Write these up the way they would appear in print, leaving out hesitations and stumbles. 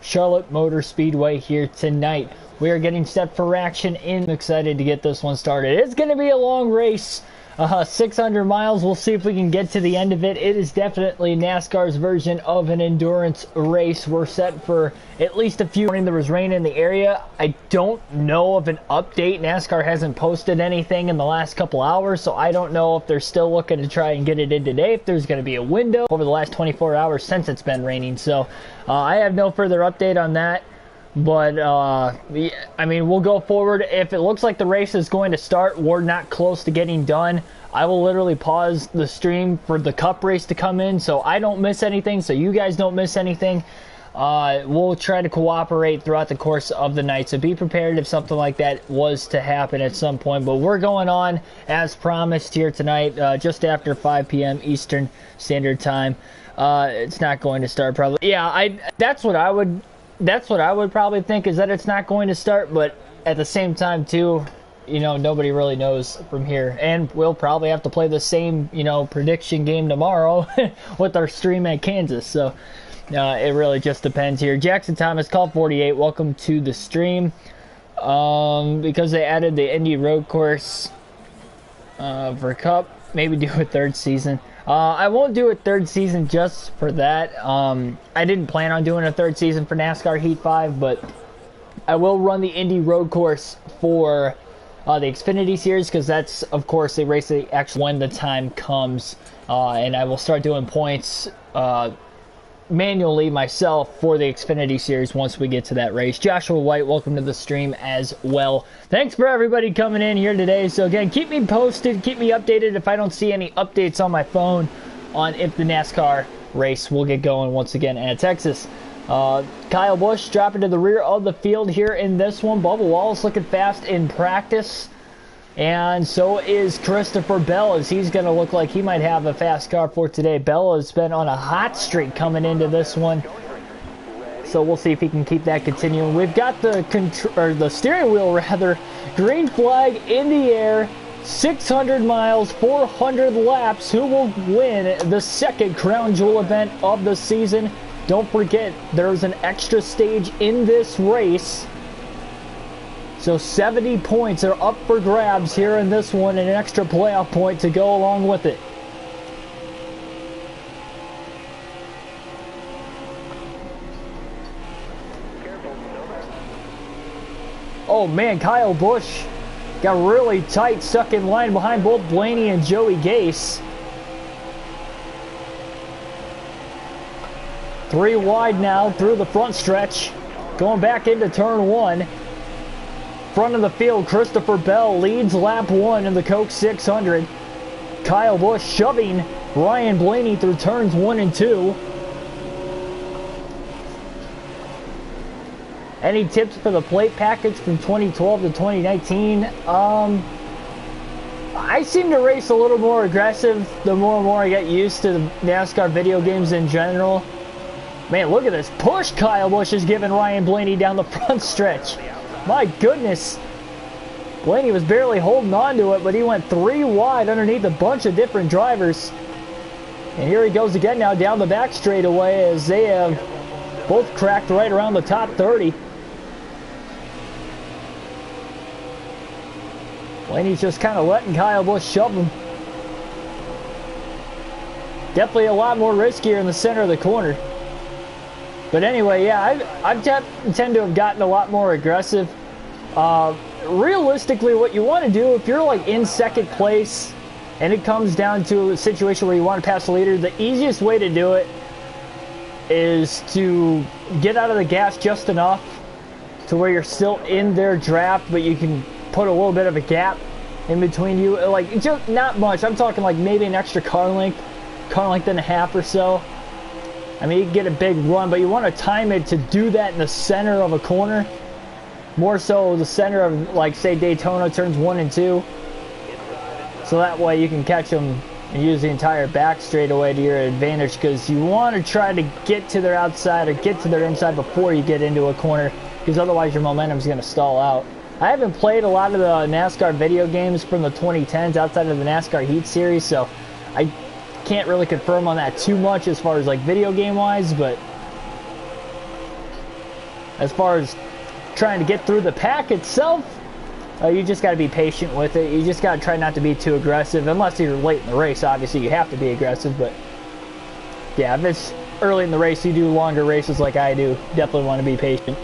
Charlotte Motor Speedway here tonight. We are getting set for action and I'm excited to get this one started. It's going to be a long race, 600 miles. We'll see if we can get to the end of it. It is definitely NASCAR's version of an endurance race. We're set for at least a few. There was rain in the area. I don't know of an update. NASCAR hasn't posted anything in the last couple hours, so I don't know if they're still looking to try and get it in today, if there's going to be a window over the last 24 hours since it's been raining. So I have no further update on that. But, I mean, we'll go forward. If it looks like the race is going to start, we're not close to getting done, I will literally pause the stream for the cup race to come in so I don't miss anything, so you guys don't miss anything. We'll try to cooperate throughout the course of the night, so be prepared if something like that was to happen at some point. But we're going on as promised here tonight, just after 5 p.m. Eastern Standard Time. It's not going to start probably. Yeah, that's what I would probably think, is that it's not going to start, but at the same time too, you know, nobody really knows from here, and we'll probably have to play the same, you know, prediction game tomorrow with our stream at Kansas. So it really just depends here. Jackson Thomas, call 48, welcome to the stream. Because they added the Indy road course for Cup, maybe do a third season. I won't do a third season just for that. I didn't plan on doing a third season for NASCAR Heat 5, but I will run the Indy road course for the Xfinity Series, because that's, of course, a race that actually when the time comes. And I will start doing points manually myself for the Xfinity Series once we get to that race. Joshua White, welcome to the stream as well. Thanks for everybody coming in here today. So again, keep me posted, keep me updated if I don't see any updates on my phone on if the NASCAR race will get going once again at Texas. Kyle Busch dropping to the rear of the field here in this one. Bubba Wallace looking fast in practice. And so is Christopher Bell, as he's going to look like he might have a fast car for today. Bell has been on a hot streak coming into this one, so we'll see if he can keep that continuing. We've got the steering wheel, rather, green flag in the air, 600 miles, 400 laps. Who will win the second Crown Jewel event of the season? Don't forget, there's an extra stage in this race. So 70 points are up for grabs here in this one, and an extra playoff point to go along with it. Oh man, Kyle Busch got really tight, stuck in line behind both Blaney and Joey Gase. 3 wide now through the front stretch, going back into turn 1. Front of the field, Christopher Bell leads lap 1 in the Coke 600. Kyle Busch shoving Ryan Blaney through turns 1 and 2. Any tips for the plate package from 2012 to 2019? I seem to race a little more aggressive the more and more I get used to the NASCAR video games in general. Man, look at this push Kyle Busch is giving Ryan Blaney down the front stretch. My goodness. Blaney was barely holding on to it, but he went 3 wide underneath a bunch of different drivers. And here he goes again now down the back straightaway, as they have both cracked right around the top 30. Blaney's just kind of letting Kyle Busch shove him. Definitely a lot more riskier in the center of the corner. But anyway, yeah, I tend to have gotten a lot more aggressive. Realistically, what you want to do, if you're like in second place and it comes down to a situation where you want to pass the leader, the easiest way to do it is to get out of the gas just enough to where you're still in their draft, but you can put a little bit of a gap in between you. Like, just not much. I'm talking like maybe an extra car length and a half or so. I mean, you can get a big run, but you want to time it to do that in the center of a corner. More so the center of, like, say, Daytona turns 1 and 2. So that way you can catch them and use the entire back straightaway to your advantage, because you want to try to get to their outside or get to their inside before you get into a corner, because otherwise your momentum is going to stall out. I haven't played a lot of the NASCAR video games from the 2010s outside of the NASCAR Heat series, so I can't really confirm on that too much as far as like video game wise, but as far as trying to get through the pack itself, you just got to be patient with it. You just got to try not to be too aggressive. Unless you're late in the race, obviously you have to be aggressive. But yeah, if it's early in the race, you do longer races like I do, definitely want to be patient.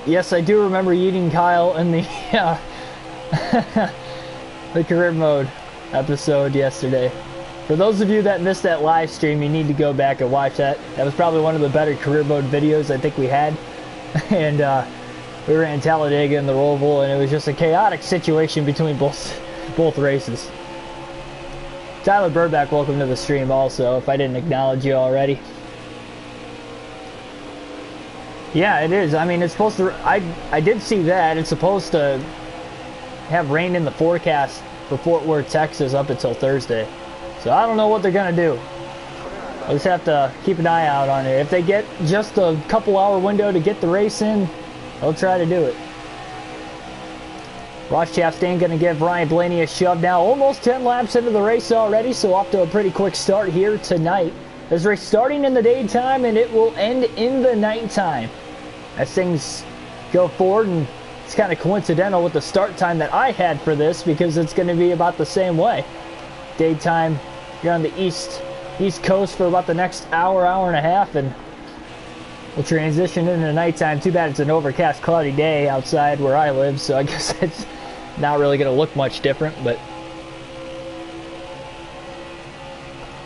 Yes, I do remember eating Kyle in the the career mode episode yesterday. For those of you that missed that live stream, you need to go back and watch that. That was probably one of the better career mode videos I think we had. And we were in Talladega in the Roval, and it was just a chaotic situation between both races. Tyler Burback, welcome to the stream also, if I didn't acknowledge you already. Yeah, it is. I mean, it's supposed to... I did see that. It's supposed to have rain in the forecast for Fort Worth, Texas up until Thursday. So I don't know what they're going to do. I'll just have to keep an eye out on it. If they get just a couple-hour window to get the race in, they'll try to do it. Ross Chastain going to give Ryan Blaney a shove now. Almost 10 laps into the race already, so off to a pretty quick start here tonight. This race starting in the daytime, and it will end in the nighttime as things go forward. And it's kind of coincidental with the start time that I had for this, because it's going to be about the same way. Daytime, you're on the east coast for about the next hour and a half, and we'll transition into nighttime. Too bad it's an overcast, cloudy day outside where I live, so I guess it's not really going to look much different. But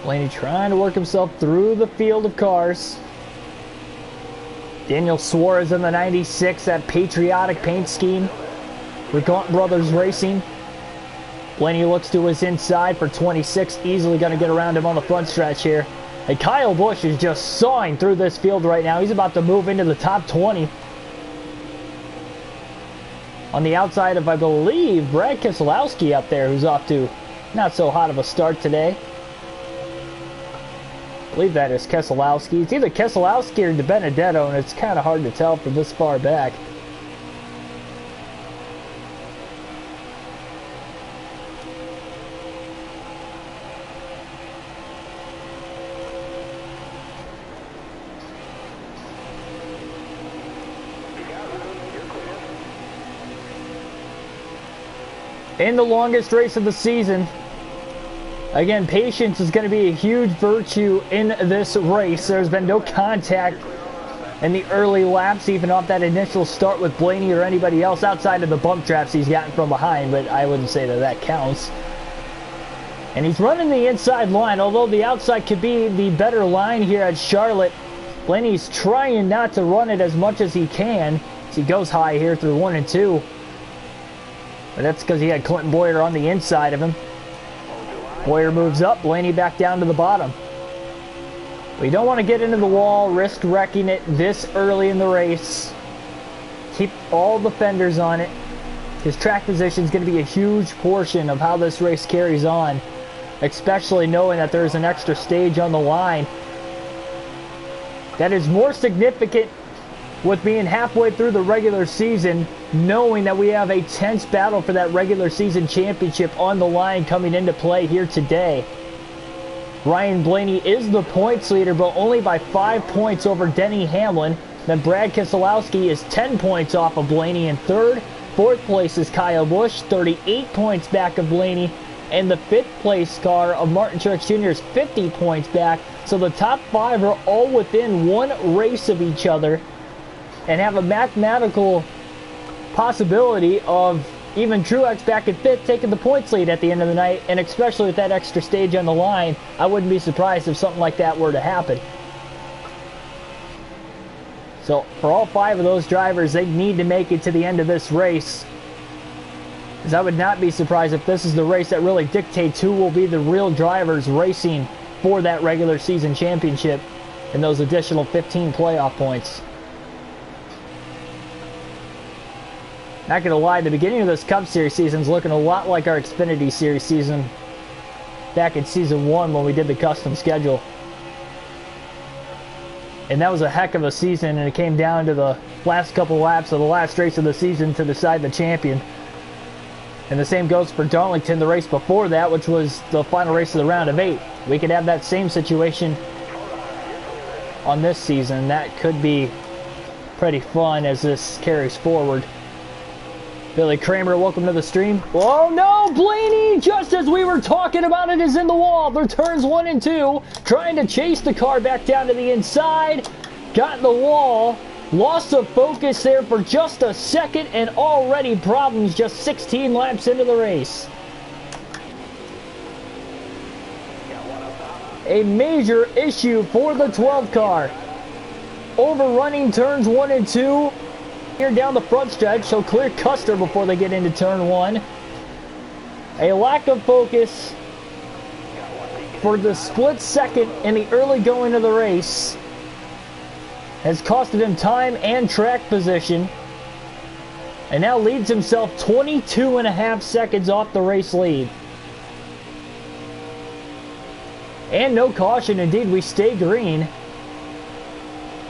Blaney trying to work himself through the field of cars. Daniel Suarez in the 96, that patriotic paint scheme with Gaunt Brothers Racing. Blaney looks to his inside for 26, easily going to get around him on the front stretch here. And Kyle Busch is just sawing through this field right now. He's about to move into the top 20. On the outside of, I believe, Brad Keselowski up there, who's off to not so hot of a start today. I believe that is Keselowski. It's either Keselowski or DiBenedetto, and it's kind of hard to tell from this far back. In the longest race of the season, again, patience is going to be a huge virtue in this race. There's been no contact in the early laps, even off that initial start with Blaney or anybody else, outside of the bump traps he's gotten from behind, but I wouldn't say that that counts. And he's running the inside line, although the outside could be the better line here at Charlotte. Blaney's trying not to run it as much as he can as he goes high here through 1 and 2. But that's because he had Clinton Boyer on the inside of him. Boyer moves up, Blaney back down to the bottom. We don't want to get into the wall, risk wrecking it this early in the race. Keep all the fenders on it. His track position is going to be a huge portion of how this race carries on, especially knowing that there's an extra stage on the line. That is more significant with being halfway through the regular season, knowing that we have a tense battle for that regular season championship on the line coming into play here today. Ryan Blaney is the points leader, but only by 5 points over Denny Hamlin. Then Brad Keselowski is 10 points off of Blaney in third. Fourth place is Kyle Busch, 38 points back of Blaney. And the fifth place car of Martin Truex Jr. is 50 points back. So the top 5 are all within one race of each other, and have a mathematical possibility of even Truex back in 5th taking the points lead at the end of the night. And especially with that extra stage on the line, I wouldn't be surprised if something like that were to happen. So for all 5 of those drivers, they need to make it to the end of this race, because I would not be surprised if this is the race that really dictates who will be the real drivers racing for that regular season championship and those additional 15 playoff points. Not going to lie, the beginning of this Cup Series season is looking a lot like our Xfinity Series season back in Season 1 when we did the custom schedule. And that was a heck of a season, and it came down to the last couple laps of the last race of the season to decide the champion. And the same goes for Darlington, the race before that, which was the final race of the round of 8. We could have that same situation on this season. That could be pretty fun as this carries forward. Billy Kramer, welcome to the stream. Oh no, Blaney, just as we were talking about it, is in the wall. They're turns 1 and 2, trying to chase the car back down to the inside. Got in the wall. Lost of focus there for just a second, and already problems just 16 laps into the race. A major issue for the 12 car. Overrunning turns 1 and 2. Here down the front stretch, he'll clear Custer before they get into turn 1. A lack of focus for the split second in the early going of the race has costed him time and track position, and now leads himself 22.5 seconds off the race lead. And no caution, indeed, we stay green.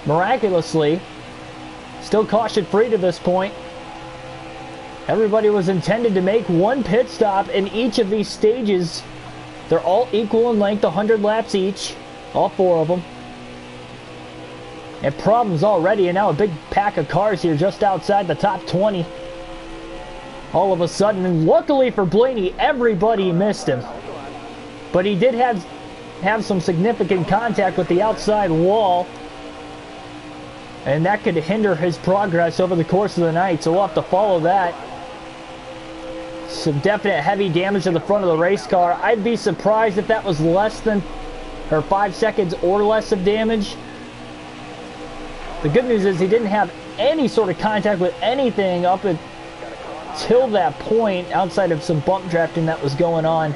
Miraculously, still caution free to this point. Everybody was intended to make one pit stop in each of these stages. They're all equal in length, 100 laps each, all 4 of them. And problems already, and now a big pack of cars here just outside the top 20. All of a sudden, and luckily for Blaney, everybody missed him. But he did have some significant contact with the outside wall, and that could hinder his progress over the course of the night, so we'll have to follow that. Some definite heavy damage to the front of the race car. I'd be surprised if that was less than, or 5 seconds or less of damage. The good news is he didn't have any sort of contact with anything up until that point, outside of some bump drafting that was going on.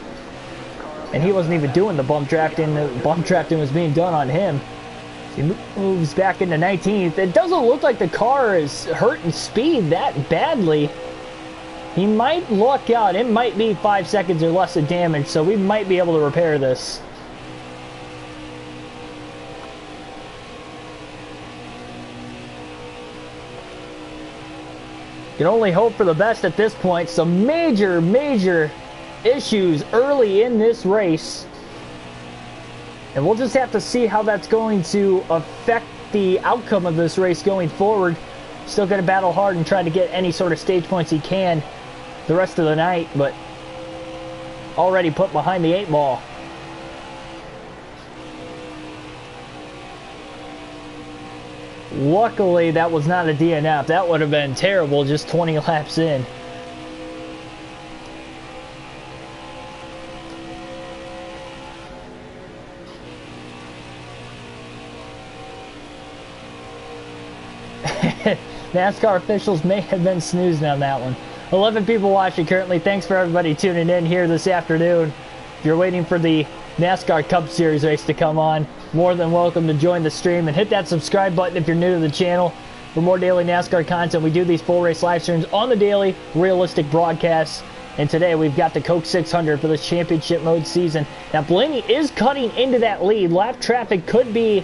And he wasn't even doing the bump drafting. The bump drafting was being done on him. He moves back into 19th. It doesn't look like the car is hurting speed that badly. He might luck out. It might be 5 seconds or less of damage, so we might be able to repair this. Can only hope for the best at this point. Some major issues early in this race. And we'll just have to see how that's going to affect the outcome of this race going forward. Still going to battle hard and try to get any sort of stage points he can the rest of the night, but already put behind the 8 ball. Luckily, that was not a DNF. That would have been terrible just 20 laps in. NASCAR officials may have been snoozing on that one. 11 people watching currently. Thanks for everybody tuning in here this afternoon. If you're waiting for the NASCAR Cup Series race to come on, more than welcome to join the stream, and hit that subscribe button if you're new to the channel for more daily NASCAR content. We do these full race live streams on the daily, realistic broadcasts, and today we've got the Coke 600 for this championship mode season. Now Blaney is cutting into that lead. Lap traffic could be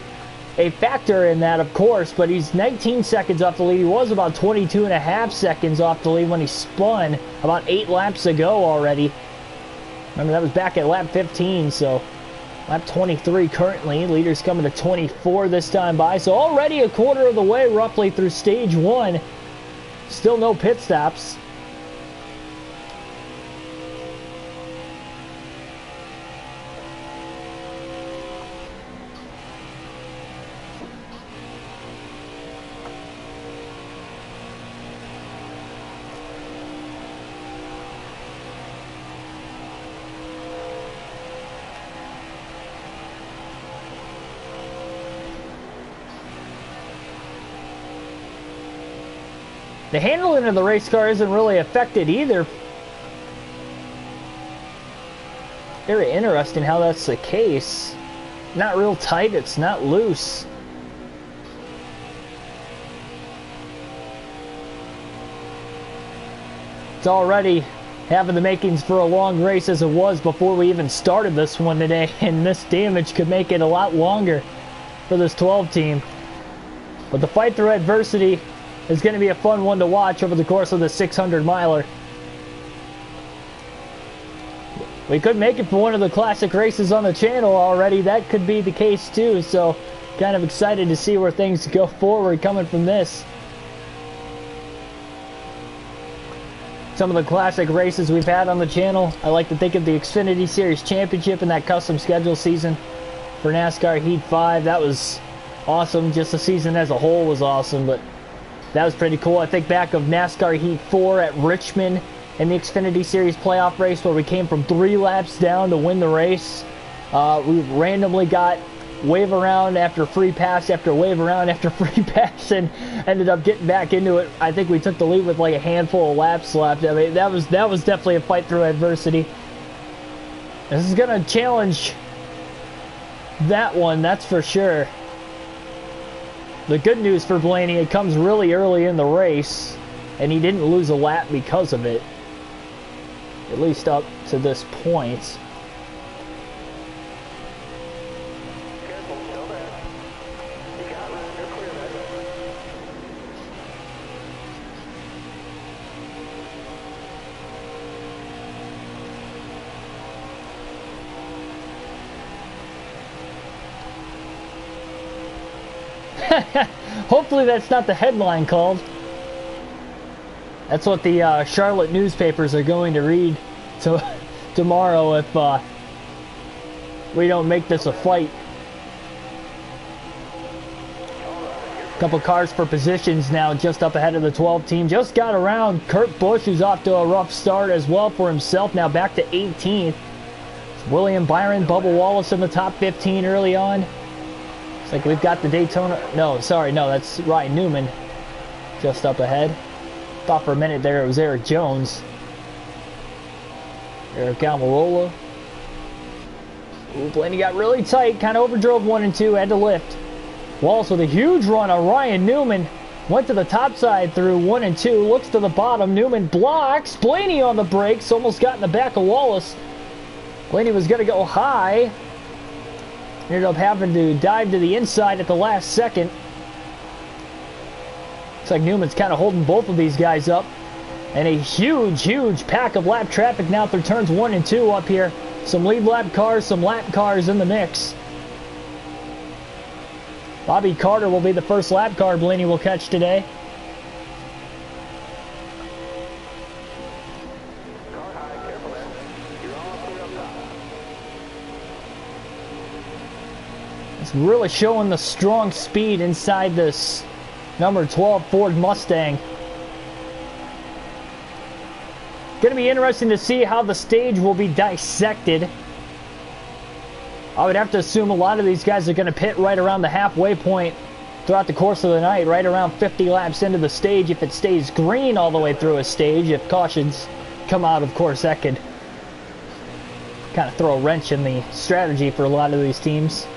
a factor in that, of course, but he's 19 seconds off the lead. He was about 22.5 seconds off the lead when he spun about 8 laps ago already. Remember, that was back at lap 15, so lap 23 currently. Leader's coming to 24 this time by, so already a quarter of the way roughly through stage 1. Still no pit stops. The handling of the race car isn't really affected either. Very interesting how that's the case. Not real tight, it's not loose. It's already having the makings for a long race as it was before we even started this one today, and this damage could make it a lot longer for this 12 team. But the fight through adversity is going to be a fun one to watch over the course of the 600 miler. we could make it for one of the classic races on the channel already. That could be the case too, so kind of excited to see where things go forward coming from this. Some of the classic races we've had on the channel, I like to think of the Xfinity Series Championship and that custom schedule season for NASCAR Heat 5. That was awesome. Just the season as a whole was awesome, but that was pretty cool. I think back of NASCAR Heat 4 at Richmond in the Xfinity Series playoff race where we came from 3 laps down to win the race. We randomly got wave around after free pass after wave around after free pass and ended up getting back into it. I think we took the lead with like a handful of laps left. I mean, that was definitely a fight through adversity. This is gonna challenge that one, that's for sure. The good news for Blaney, it comes really early in the race and he didn't lose a lap because of it, at least up to this point. Hopefully that's not the headline called. That's what the Charlotte newspapers are going to read tomorrow if we don't make this a fight. Couple cars for positions now just up ahead of the 12 team. Just got around Kurt Busch, who's off to a rough start as well for himself. Now back to 18th. It's William Byron, Bubba Wallace in the top 15 early on. It's like we've got the Daytona. No, sorry, no, that's Ryan Newman just up ahead. Thought for a minute there it was Eric Jones. Eric Almirola. Ooh, Blaney got really tight, kind of overdrove 1 and 2, had to lift. Wallace with a huge run on Ryan Newman. Went to the top side through 1 and 2, looks to the bottom. Newman blocks. Blaney on the brakes, almost got in the back of Wallace. Blaney was going to go high. Ended up having to dive to the inside at the last second. Looks like Newman's kind of holding both of these guys up. And a huge pack of lap traffic now through turns 1 and 2 up here. Some lead lap cars, some lap cars in the mix. Bobby Carter will be the first lap car Blaney will catch today. It's really showing the strong speed inside this number 12 Ford Mustang. Going to be interesting to see how the stage will be dissected. I would have to assume a lot of these guys are going to pit right around the halfway point throughout the course of the night, right around 50 laps into the stage if it stays green all the way through a stage. If cautions come out, of course, that could kind of throw a wrench in the strategy for a lot of these teams.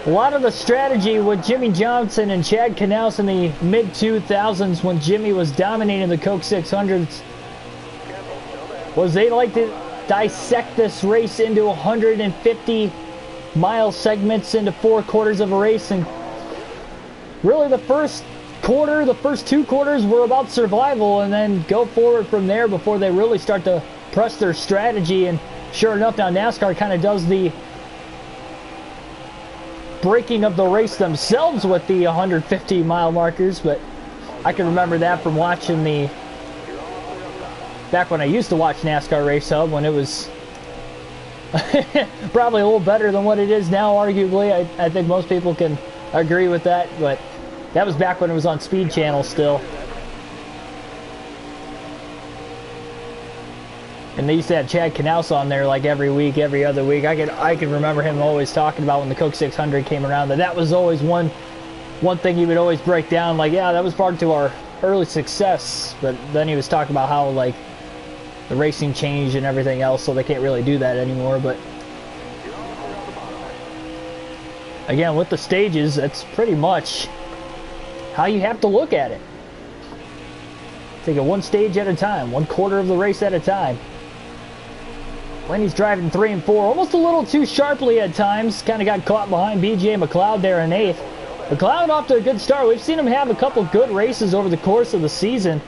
A lot of the strategy with Jimmy Johnson and Chad Knaus in the mid-2000s when Jimmy was dominating the Coke 600s was they like to dissect this race into 150-mile segments into 4 quarters of a race. And really the first quarter, the first 2 quarters were about survival and then go forward from there before they really start to press their strategy. And sure enough, now NASCAR kind of does the breaking of the race themselves with the 150-mile markers, but I can remember that from watching back when I used to watch NASCAR Race Hub, when it was probably a little better than what it is now, arguably. I think most people can agree with that, but that was back when it was on Speed Channel still. And they used to have Chad Knaus on there like every week, every other week. I can remember him always talking about when the Coke 600 came around, that was always one thing he would always break down, like, yeah, that was part to our early success. But then he was talking about how, like, the racing changed and everything else, so they can't really do that anymore. But again, with the stages, that's pretty much how you have to look at it. Take it one stage at a time, 1 quarter of the race at a time. Blaney's driving 3 and 4, almost a little too sharply at times. Kind of got caught behind BJ McLeod there in 8th. McLeod off to a good start. We've seen him have a couple good races over the course of the season.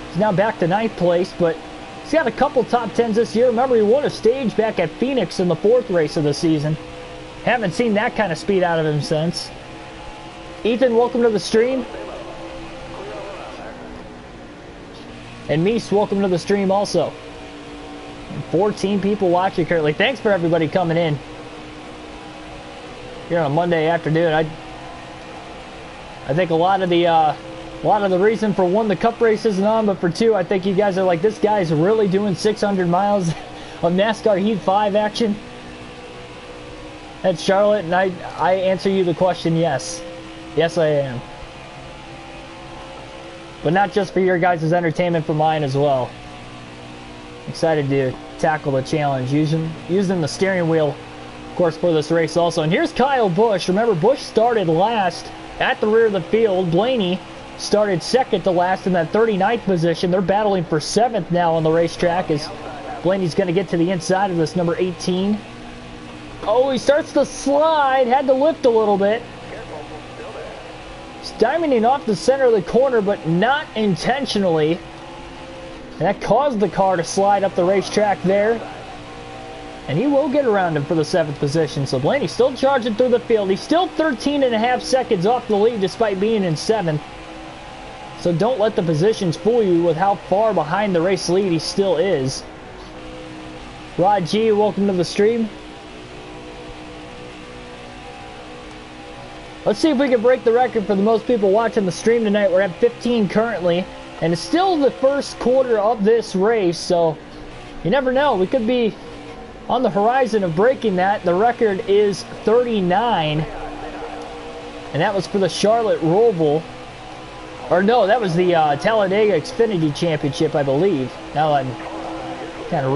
He's now back to 9th place, but he's got a couple top 10s this year. Remember, he won a stage back at Phoenix in the 4th race of the season. Haven't seen that kind of speed out of him since. Ethan, welcome to the stream. And Meese, welcome to the stream also. 14 people watching currently. Thanks for everybody coming in here on a Monday afternoon. I think a lot of the reason for one, the cup race isn't on, but for two, I think you guys are like, this guy's really doing 600 miles of NASCAR Heat 5 action. That's Charlotte, and I answer you the question, yes. Yes, I am. But not just for your guys' entertainment, for mine as well. Excited to tackle the challenge using the steering wheel, of course, for this race also. And here's Kyle Busch. Remember, Busch started last at the rear of the field. Blaney started second to last in that 39th position. They're battling for 7th now on the racetrack as Blaney's going to get to the inside of this number 18. Oh, he starts to slide. Had to lift a little bit. He's diamonding off the center of the corner, but not intentionally. And that caused the car to slide up the racetrack there. And he will get around him for the 7th position. So Blaney still charging through the field. He's still 13.5 seconds off the lead despite being in 7th. So don't let the positions fool you with how far behind the race lead he still is. Rod G, welcome to the stream. Let's see if we can break the record for the most people watching the stream tonight. We're at 15 currently. And it's still the first quarter of this race, so you never know. We could be on the horizon of breaking that. The record is 39. And that was for the Charlotte Roval. Or no, that was the Talladega Xfinity Championship, I believe. Now I'm kind of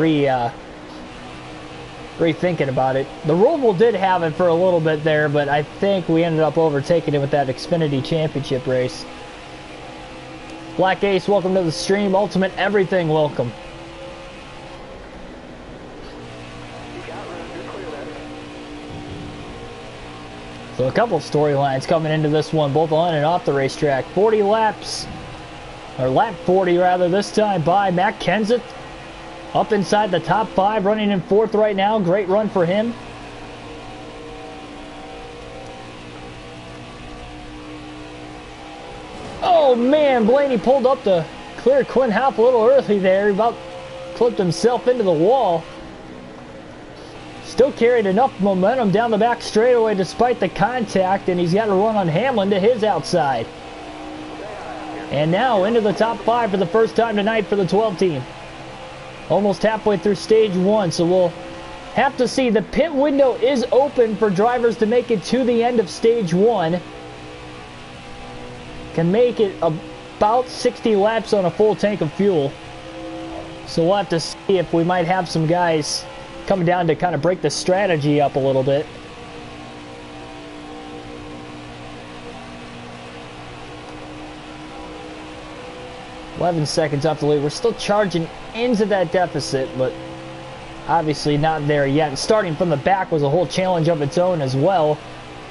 rethinking about it. The Roval did have it for a little bit there, but I think we ended up overtaking it with that Xfinity Championship race. Black Ace, welcome to the stream. Ultimate Everything, welcome. So a couple of storylines coming into this one, both on and off the racetrack. 40 laps, or lap 40 rather, this time by Matt Kenseth. Up inside the top 5, running in 4th right now. Great run for him. Oh man, Blaney pulled up to clear Quinn Houff a little early there. He about clipped himself into the wall. Still carried enough momentum down the back straightaway despite the contact, and he's got to run on Hamlin to his outside. And now into the top 5 for the first time tonight for the 12 team. Almost halfway through stage 1, so we'll have to see. The pit window is open for drivers to make it to the end of stage 1. Can make it about 60 laps on a full tank of fuel. So we'll have to see if we might have some guys coming down to kind of break the strategy up a little bit. "11 seconds off the lead." We're still charging into that deficit, but obviously not there yet. And starting from the back was a whole challenge of its own as well,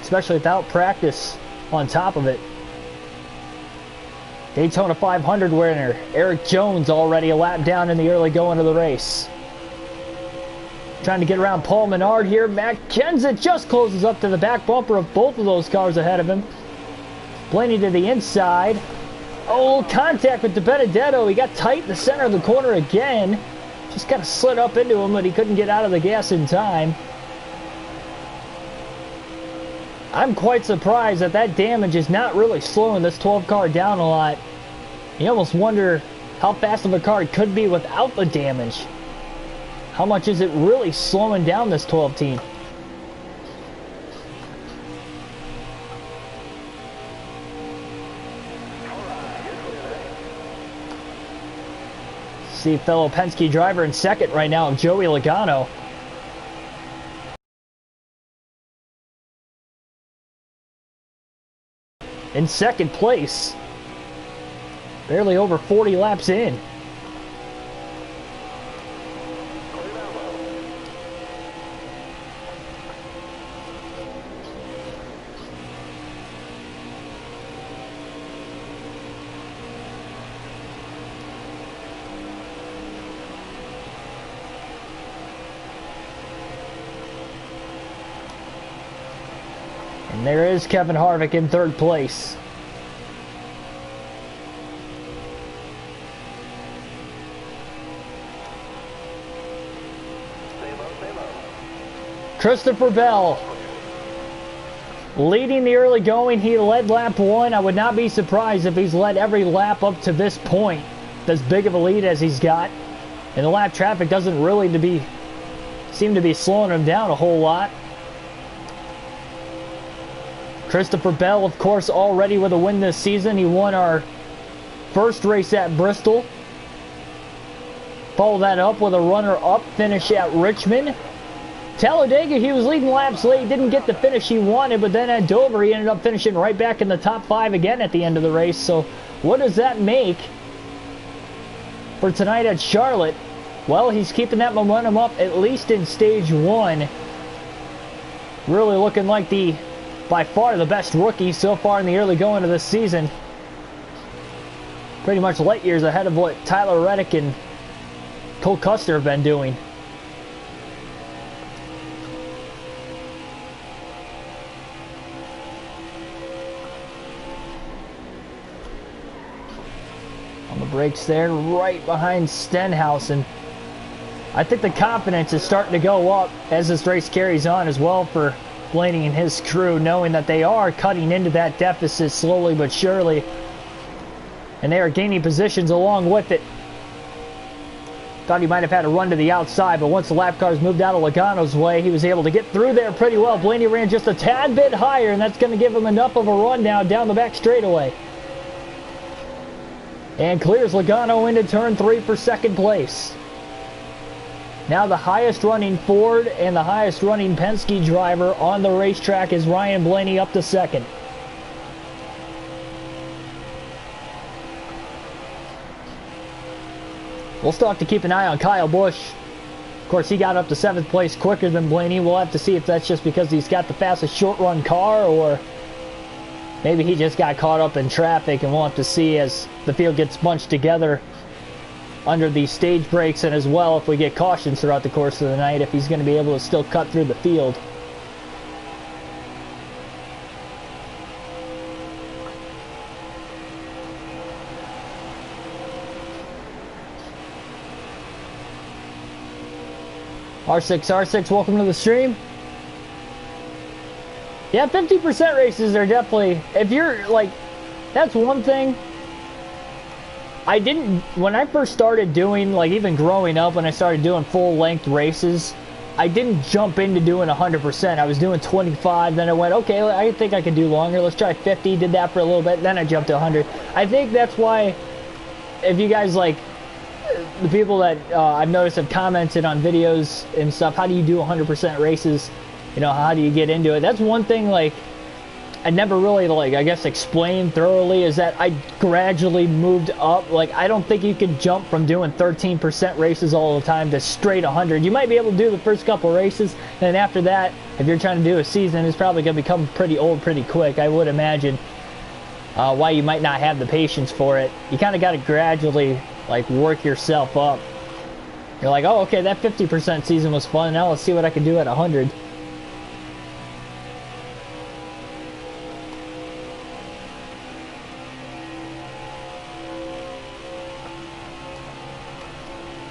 especially without practice on top of it. Daytona 500 winner Eric Jones already a lap down in the early going of the race. Trying to get around Paul Menard here. Matt Kenseth just closes up to the back bumper of both of those cars ahead of him. Blaney to the inside. Oh, contact with DiBenedetto. He got tight in the center of the corner again. Just kind of slid up into him, but he couldn't get out of the gas in time. I'm quite surprised that that damage is not really slowing this 12 car down a lot. You almost wonder how fast of a car it could be without the damage. How much is it really slowing down this 12 team? See fellow Penske driver in second right now, Joey Logano. In second place. Barely over 40 laps in. And there is Kevin Harvick in third place. Christopher Bell leading the early going. He led lap 1. I would not be surprised if he's led every lap up to this point. As big of a lead as he's got. And the lap traffic doesn't really seem to be slowing him down a whole lot. Christopher Bell, of course, already with a win this season. He won our first race at Bristol. Follow that up with a runner-up finish at Richmond. Talladega, he was leading laps late, didn't get the finish he wanted, but then at Dover, he ended up finishing right back in the top 5 again at the end of the race. So what does that make for tonight at Charlotte? Well, he's keeping that momentum up, at least in stage 1. Really looking like by far the best rookie so far in the early going of this season. Pretty much light years ahead of what Tyler Reddick and Cole Custer have been doing. On the brakes there, right behind Stenhouse, and I think the confidence is starting to go up as this race carries on as well for Blaney and his crew, knowing that they are cutting into that deficit slowly but surely, and they are gaining positions along with it. Thought he might have had a run to the outside, but once the lap cars moved out of Logano's way, he was able to get through there pretty well. Blaney ran just a tad bit higher, and that's going to give him enough of a run now down the back straightaway. And clears Logano into turn 3 for second place. Now the highest running Ford and the highest running Penske driver on the racetrack is Ryan Blaney up to second. We'll still have to keep an eye on Kyle Busch. Of course, he got up to 7th place quicker than Blaney. We'll have to see if that's just because he's got the fastest short run car, or maybe he just got caught up in traffic, and we'll have to see as the field gets bunched together under these stage breaks, and as well if we get cautions throughout the course of the night, if he's going to be able to still cut through the field. R6, welcome to the stream. Yeah, 50% races are definitely, if you're like, that's one thing. I didn't, when I first started doing, like even growing up, when I started doing full length races, I didn't jump into doing 100%. I was doing 25, then I went, okay, I think I can do longer. Let's try 50, did that for a little bit, then I jumped to 100. I think that's why, if you guys like, the people that I've noticed have commented on videos and stuff, how do you do 100% races? You know, how do you get into it? That's one thing, like, I never really, like, I guess explained thoroughly, is that I gradually moved up. Like, I don't think you can jump from doing 13% races all the time to straight 100. You might be able to do the first couple races, and then after that, if you're trying to do a season, it's probably going to become pretty old pretty quick, I would imagine. Why you might not have the patience for it. You kind of got to gradually, like, work yourself up. You're like, oh, okay, that 50% season was fun. Now let's see what I can do at 100.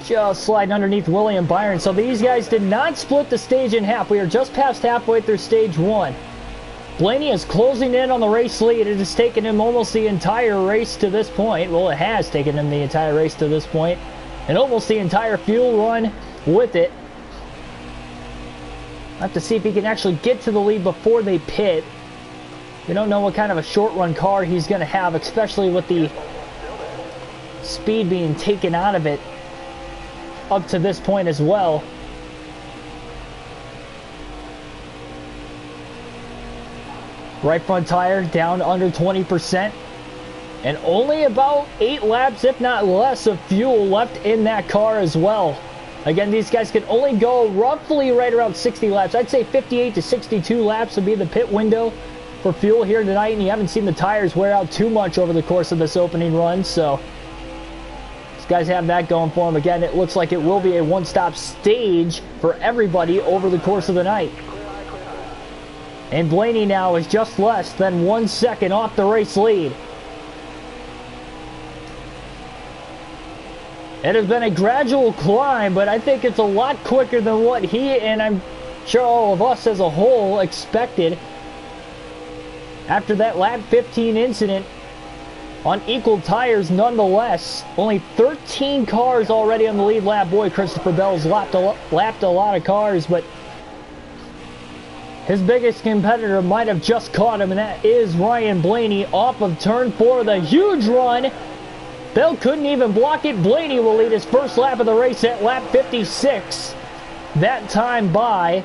Just sliding underneath William Byron. So these guys did not split the stage in half. We are just past halfway through stage 1. Blaney is closing in on the race lead. It has taken him almost the entire race to this point. Well, it has taken him the entire race to this point, and almost the entire fuel run with it. I'll have to see if he can actually get to the lead before they pit. We don't know what kind of a short run car he's going to have, especially with the speed being taken out of it up to this point as well. Right front tire down under 20%, and only about 8 laps, if not less, of fuel left in that car as well. Again, these guys can only go roughly right around 60 laps. I'd say 58 to 62 laps would be the pit window for fuel here tonight, and you haven't seen the tires wear out too much over the course of this opening run, so these guys have that going for them. Again, it looks like it will be a one-stop stage for everybody over the course of the night. And Blaney now is just less than 1 second off the race lead. It has been a gradual climb, but I think it's a lot quicker than what he and I'm sure all of us as a whole expected. After that lap 15 incident on equal tires nonetheless, only 13 cars already on the lead lap. Boy, Christopher Bell's lapped a lot of cars, but his biggest competitor might have just caught him, and that is Ryan Blaney off of turn 4. The huge run. Bell couldn't even block it. Blaney will lead his first lap of the race at lap 56. That time by.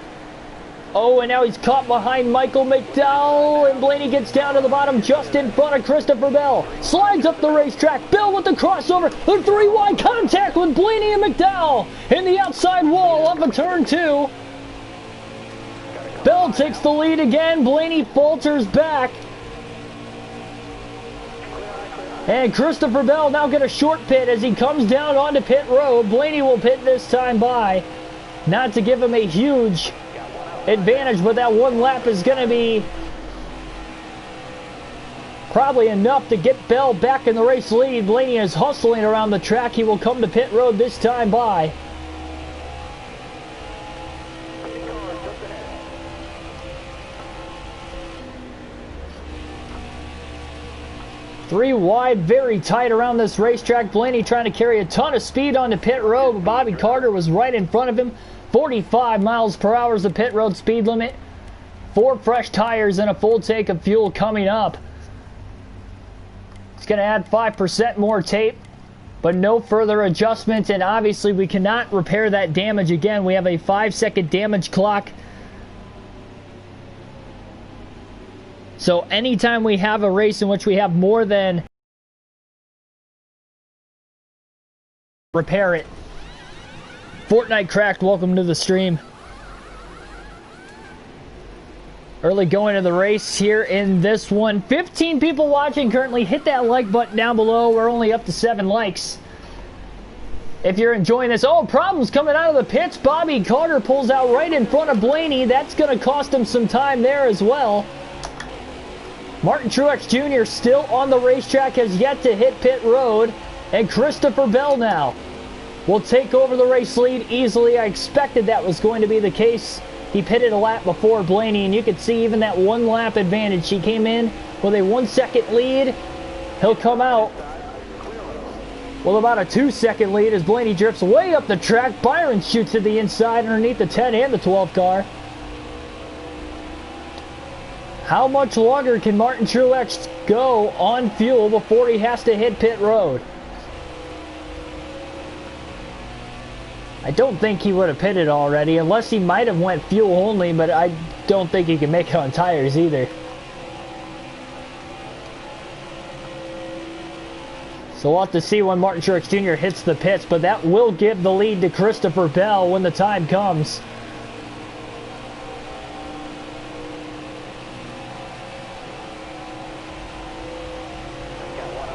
Oh, and now he's caught behind Michael McDowell, and Blaney gets down to the bottom just in front of Christopher Bell. Slides up the racetrack. Bell with the crossover. The 3 wide contact with Blaney and McDowell in the outside wall off of turn 2. Bell takes the lead again. Blaney falters back. And Christopher Bell now get a short pit as he comes down onto pit road. Blaney will pit this time by. Not to give him a huge advantage, but that 1 lap is going to be probably enough to get Bell back in the race lead. Blaney is hustling around the track. He will come to pit road this time by. Three wide, very tight around this racetrack. Blaney trying to carry a ton of speed onto pit road, but Bobby Carter was right in front of him. 45 miles per hour is the pit road speed limit. 4 fresh tires and a full tank of fuel coming up. It's going to add 5% more tape, but no further adjustments, and obviously we cannot repair that damage again. We have a 5-second damage clock. So anytime we have a race in which we have more than repair it. Fortnite cracked, welcome to the stream. Early going to the race here in this one. 15 people watching currently. Hit that like button down below. We're only up to 7 likes. If you're enjoying this. Oh, problems coming out of the pits. Bobby Carter pulls out right in front of Blaney. That's going to cost him some time there as well. Martin Truex Jr. still on the racetrack, has yet to hit pit road. And Christopher Bell now will take over the race lead easily. I expected that was going to be the case. He pitted a lap before Blaney, and you could see even that 1 lap advantage. He came in with a 1-second lead. He'll come out with about a 2-second lead as Blaney drifts way up the track. Byron shoots to the inside underneath the 10 and the 12 car. How much longer can Martin Truex go on fuel before he has to hit pit road? I don't think he would have pitted already, unless he might have went fuel only, but I don't think he can make it on tires either. So we'll have to see when Martin Truex Jr. hits the pits, but that will give the lead to Christopher Bell when the time comes.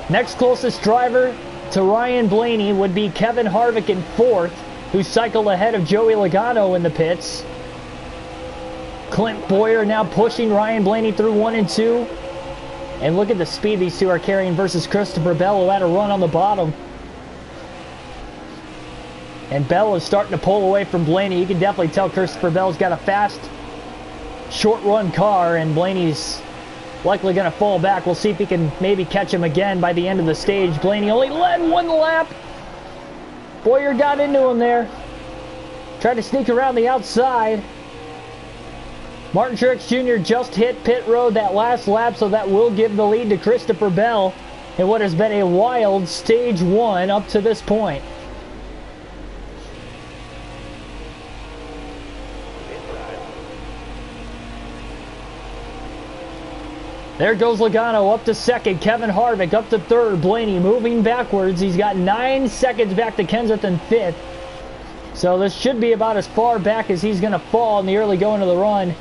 Next closest driver to Ryan Blaney would be Kevin Harvick in 4th, who cycled ahead of Joey Logano in the pits. Clint Boyer now pushing Ryan Blaney through 1 and 2. And look at the speed these two are carrying versus Christopher Bell, who had a run on the bottom. And Bell is starting to pull away from Blaney. You can definitely tell Christopher Bell's got a fast, short run car, and Blaney's likely going to fall back. We'll see if he can maybe catch him again by the end of the stage. Blaney only led 1 lap. Boyer got into him there. Tried to sneak around the outside. Martin Truex Jr. just hit pit road that last lap, so that will give the lead to Christopher Bell in what has been a wild stage 1 up to this point. There goes Logano up to 2nd. Kevin Harvick up to 3rd. Blaney moving backwards. He's got 9 seconds back to Kenseth in 5th. So this should be about as far back as he's going to fall in the early going of the run.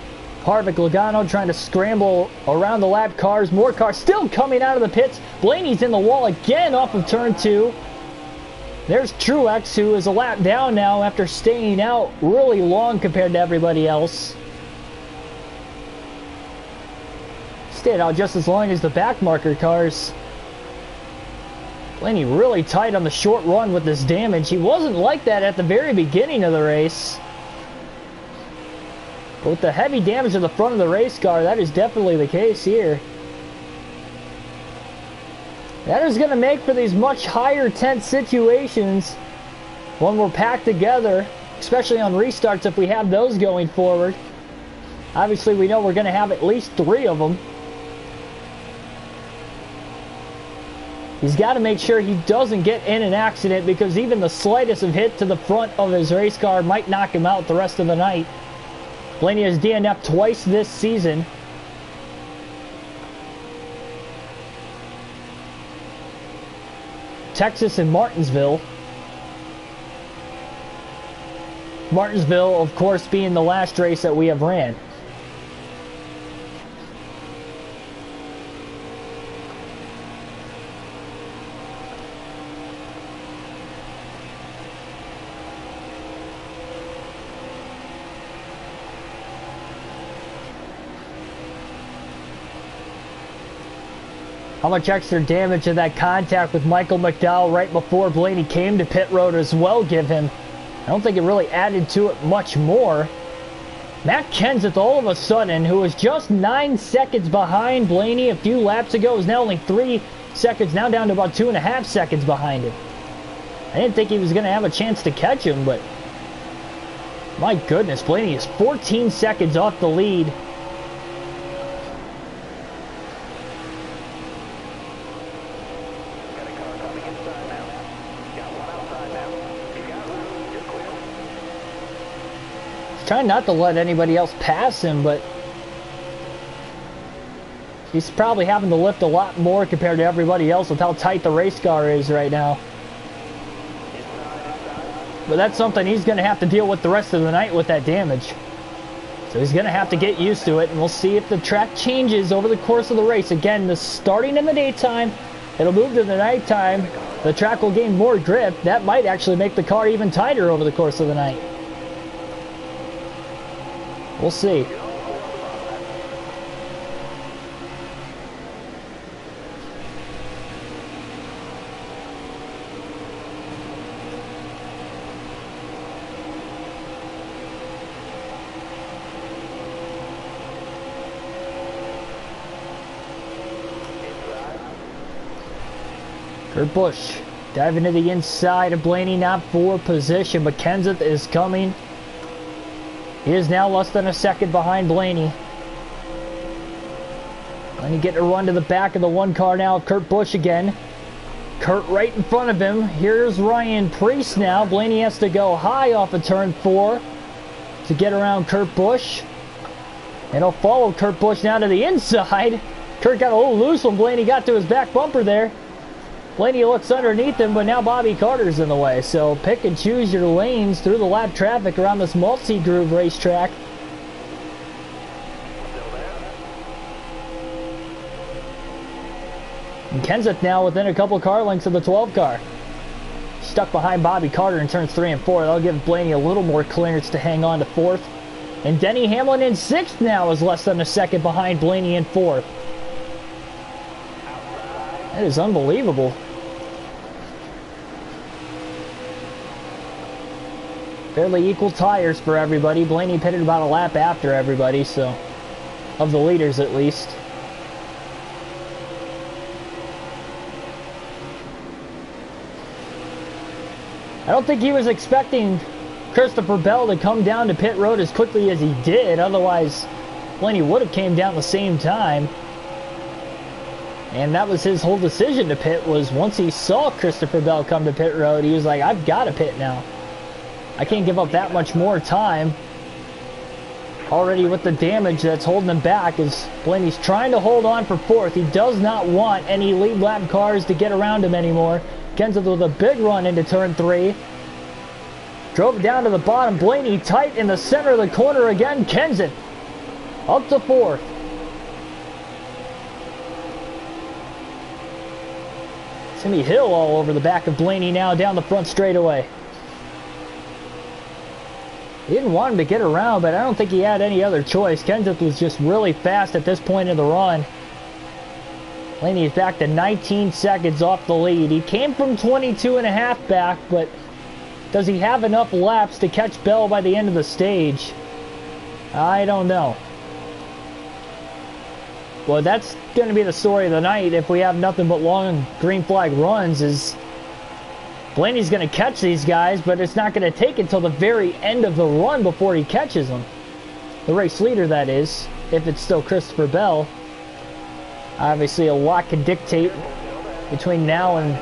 Harvick, Logano trying to scramble around the lap cars. More cars still coming out of the pits. Blaney's in the wall again off of turn 2. There's Truex, who is a lap down now after staying out really long compared to everybody else. Stayed out just as long as the back marker cars. Blaney really tight on the short run with this damage. He wasn't like that at the very beginning of the race. But with the heavy damage at the front of the race car, that is definitely the case here. That is going to make for these much higher tense situations when we're packed together, especially on restarts if we have those going forward. Obviously, we know we're going to have at least 3 of them. He's got to make sure he doesn't get in an accident, because even the slightest of hit to the front of his race car might knock him out the rest of the night. Blaney has DNF'd twice this season. Texas and Martinsville. Martinsville, of course, being the last race that we have ran. How much extra damage did that contact with Michael McDowell right before Blaney came to pit road as well give him? I don't think it really added to it much more. Matt Kenseth, all of a sudden, who was just 9 seconds behind Blaney a few laps ago, is now only 3 seconds, now down to about 2.5 seconds behind him. I didn't think he was going to have a chance to catch him, but my goodness, Blaney is 14 seconds off the lead. Trying not to let anybody else pass him, but he's probably having to lift a lot more compared to everybody else with how tight the race car is right now. But that's something he's going to have to deal with the rest of the night with that damage. So he's going to have to get used to it, and we'll see if the track changes over the course of the race. Again, this starting in the daytime, it'll move to the nighttime. The track will gain more grip. That might actually make the car even tighter over the course of the night. We'll see. Kurt Busch diving to the inside of Blaney, not for position, but Kenseth is coming. He is now less than a second behind Blaney. Blaney getting a run to the back of the one car now of Kurt Busch again. Kurt right in front of him. Here's Ryan Preece now. Blaney has to go high off of turn 4 to get around Kurt Busch. And he'll follow Kurt Busch now to the inside. Kurt got a little loose when Blaney got to his back bumper there. Blaney looks underneath him, but now Bobby Carter's in the way. So pick and choose your lanes through the lap traffic around this multi-groove racetrack. And Kenseth now within a couple car lengths of the 12 car. Stuck behind Bobby Carter in turns 3 and 4. That'll give Blaney a little more clearance to hang on to 4th. And Denny Hamlin in 6th now is less than a second behind Blaney in 4th. That is unbelievable. Fairly equal tires for everybody. Blaney pitted about a lap after everybody, so of the leaders at least. I don't think he was expecting Christopher Bell to come down to pit road as quickly as he did. Otherwise, Blaney would have came down the same time. And that was his whole decision to pit, was once he saw Christopher Bell come to pit road, he was like, I've got to pit now. I can't give up that much more time. Already with the damage that's holding him back, as Blaney's trying to hold on for 4th. He does not want any lead lap cars to get around him anymore. Kenseth with a big run into turn 3. Drove it down to the bottom. Blaney tight in the center of the corner again. Kenseth up to 4th. Timmy Hill all over the back of Blaney now down the front straightaway. He didn't want him to get around, but I don't think he had any other choice. Kenseth was just really fast at this point in the run. Blaney's back to 19 seconds off the lead. He came from 22 and a half back, but does he have enough laps to catch Bell by the end of the stage? I don't know. Well, that's going to be the story of the night if we have nothing but long green flag runs, is Blaney's going to catch these guys, but it's not going to take until the very end of the run before he catches them. The race leader, that is, if it's still Christopher Bell. Obviously, a lot can dictate between now and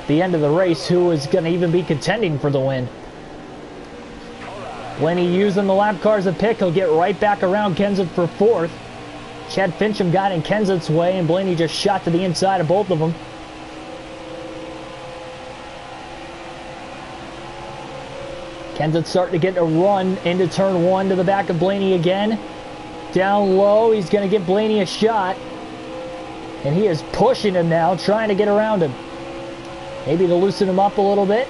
the end of the race who is going to even be contending for the win. Blaney using the lap car as a pick. He'll get right back around Kenseth for fourth. Chad Fincham got in Kenseth's way, and Blaney just shot to the inside of both of them. Kenseth starting to get a run into turn one to the back of Blaney again. Down low, he's going to give Blaney a shot. And he is pushing him now, trying to get around him. Maybe to loosen him up a little bit.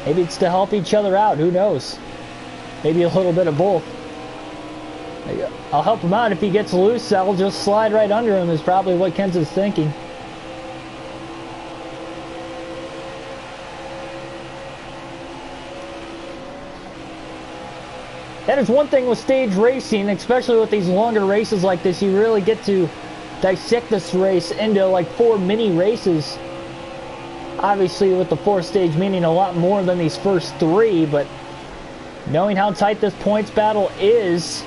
Maybe it's to help each other out, who knows. Maybe a little bit of both. I'll help him out if he gets loose. I'll just slide right under him is probably what Kenseth's thinking. That is one thing with stage racing, especially with these longer races like this. You really get to dissect this race into like 4 mini races. Obviously with the 4th stage meaning a lot more than these first 3, but knowing how tight this points battle is,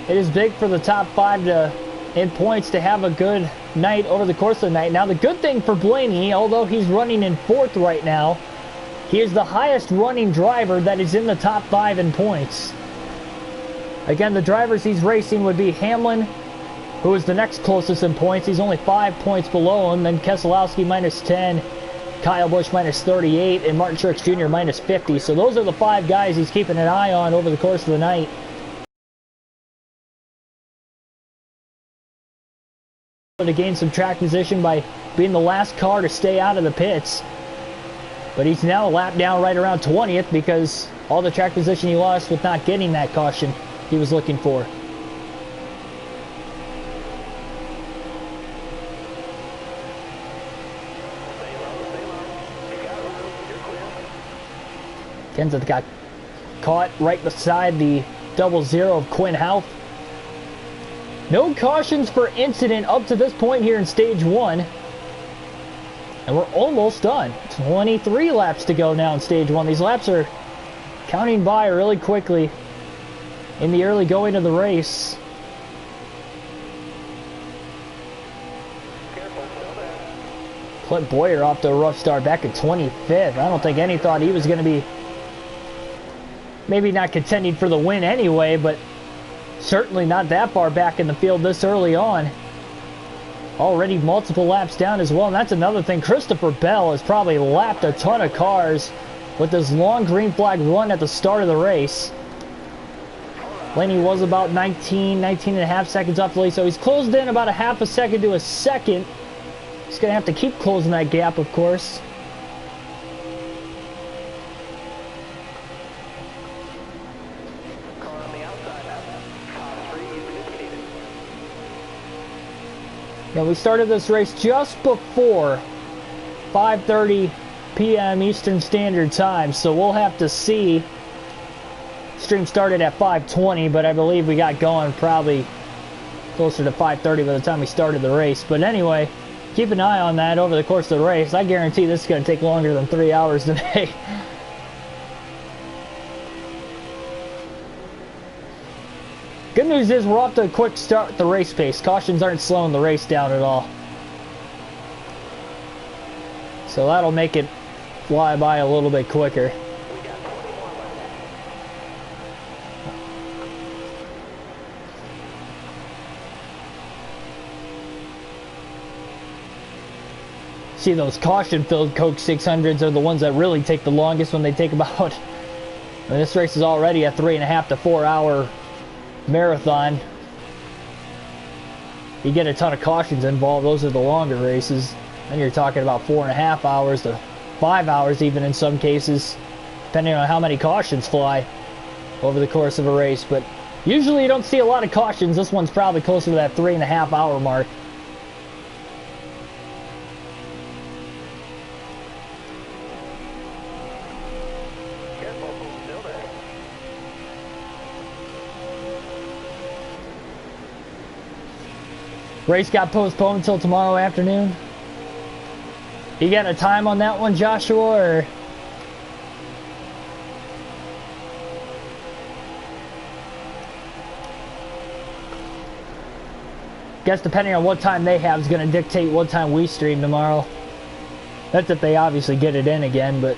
it is big for the top 5 in points to have a good night over the course of the night. Now the good thing for Blaney, although he's running in 4th right now, he is the highest running driver that is in the top 5 in points. Again, the drivers he's racing would be Hamlin, who is the next closest in points. He's only 5 points below him. Then Keselowski minus 10, Kyle Busch minus 38, and Martin Truex Jr. minus 50. So those are the 5 guys he's keeping an eye on over the course of the night. To gain some track position by being the last car to stay out of the pits. But he's now a lap down right around 20th because all the track position he lost with not getting that caution he was looking for. Kenseth got caught right beside the 00 of Quinn Houff. No cautions for incident up to this point here in stage 1. And we're almost done. 23 laps to go now in stage 1. These laps are counting by really quickly in the early going of the race. Clint Boyer off to a rough start back at 25th. I don't think any thought he was going to be maybe not contending for the win anyway, but certainly not that far back in the field this early on. Already multiple laps down as well, and that's another thing. Christopher Bell has probably lapped a ton of cars with this long green flag run at the start of the race. Blaney was about 19 and a half seconds off the lead, so he's closed in about a half a second to a second. He's going to have to keep closing that gap, of course. Yeah, we started this race just before 5:30 p.m. Eastern Standard Time, so we'll have to see. Stream started at 5:20, but I believe we got going probably closer to 5:30 by the time we started the race. But anyway, keep an eye on that over the course of the race. I guarantee this is going to take longer than 3 hours today. Good news is we're off to a quick start at the race pace. Cautions aren't slowing the race down at all. So that'll make it fly by a little bit quicker. See, those caution-filled Coke 600s are the ones that really take the longest when they take about... And this race is already a 3.5 to 4 hour marathon. You get a ton of cautions involved. Those are the longer races. Then you're talking about 4.5 hours to 5 hours even in some cases, depending on how many cautions fly over the course of a race. But Usually you don't see a lot of cautions. This one's probably closer to that 3.5 hour mark. Race got postponed until tomorrow afternoon. You got a time on that one, Joshua, or? Guess depending on what time they have is going to dictate what time we stream tomorrow. That's if they obviously get it in again, but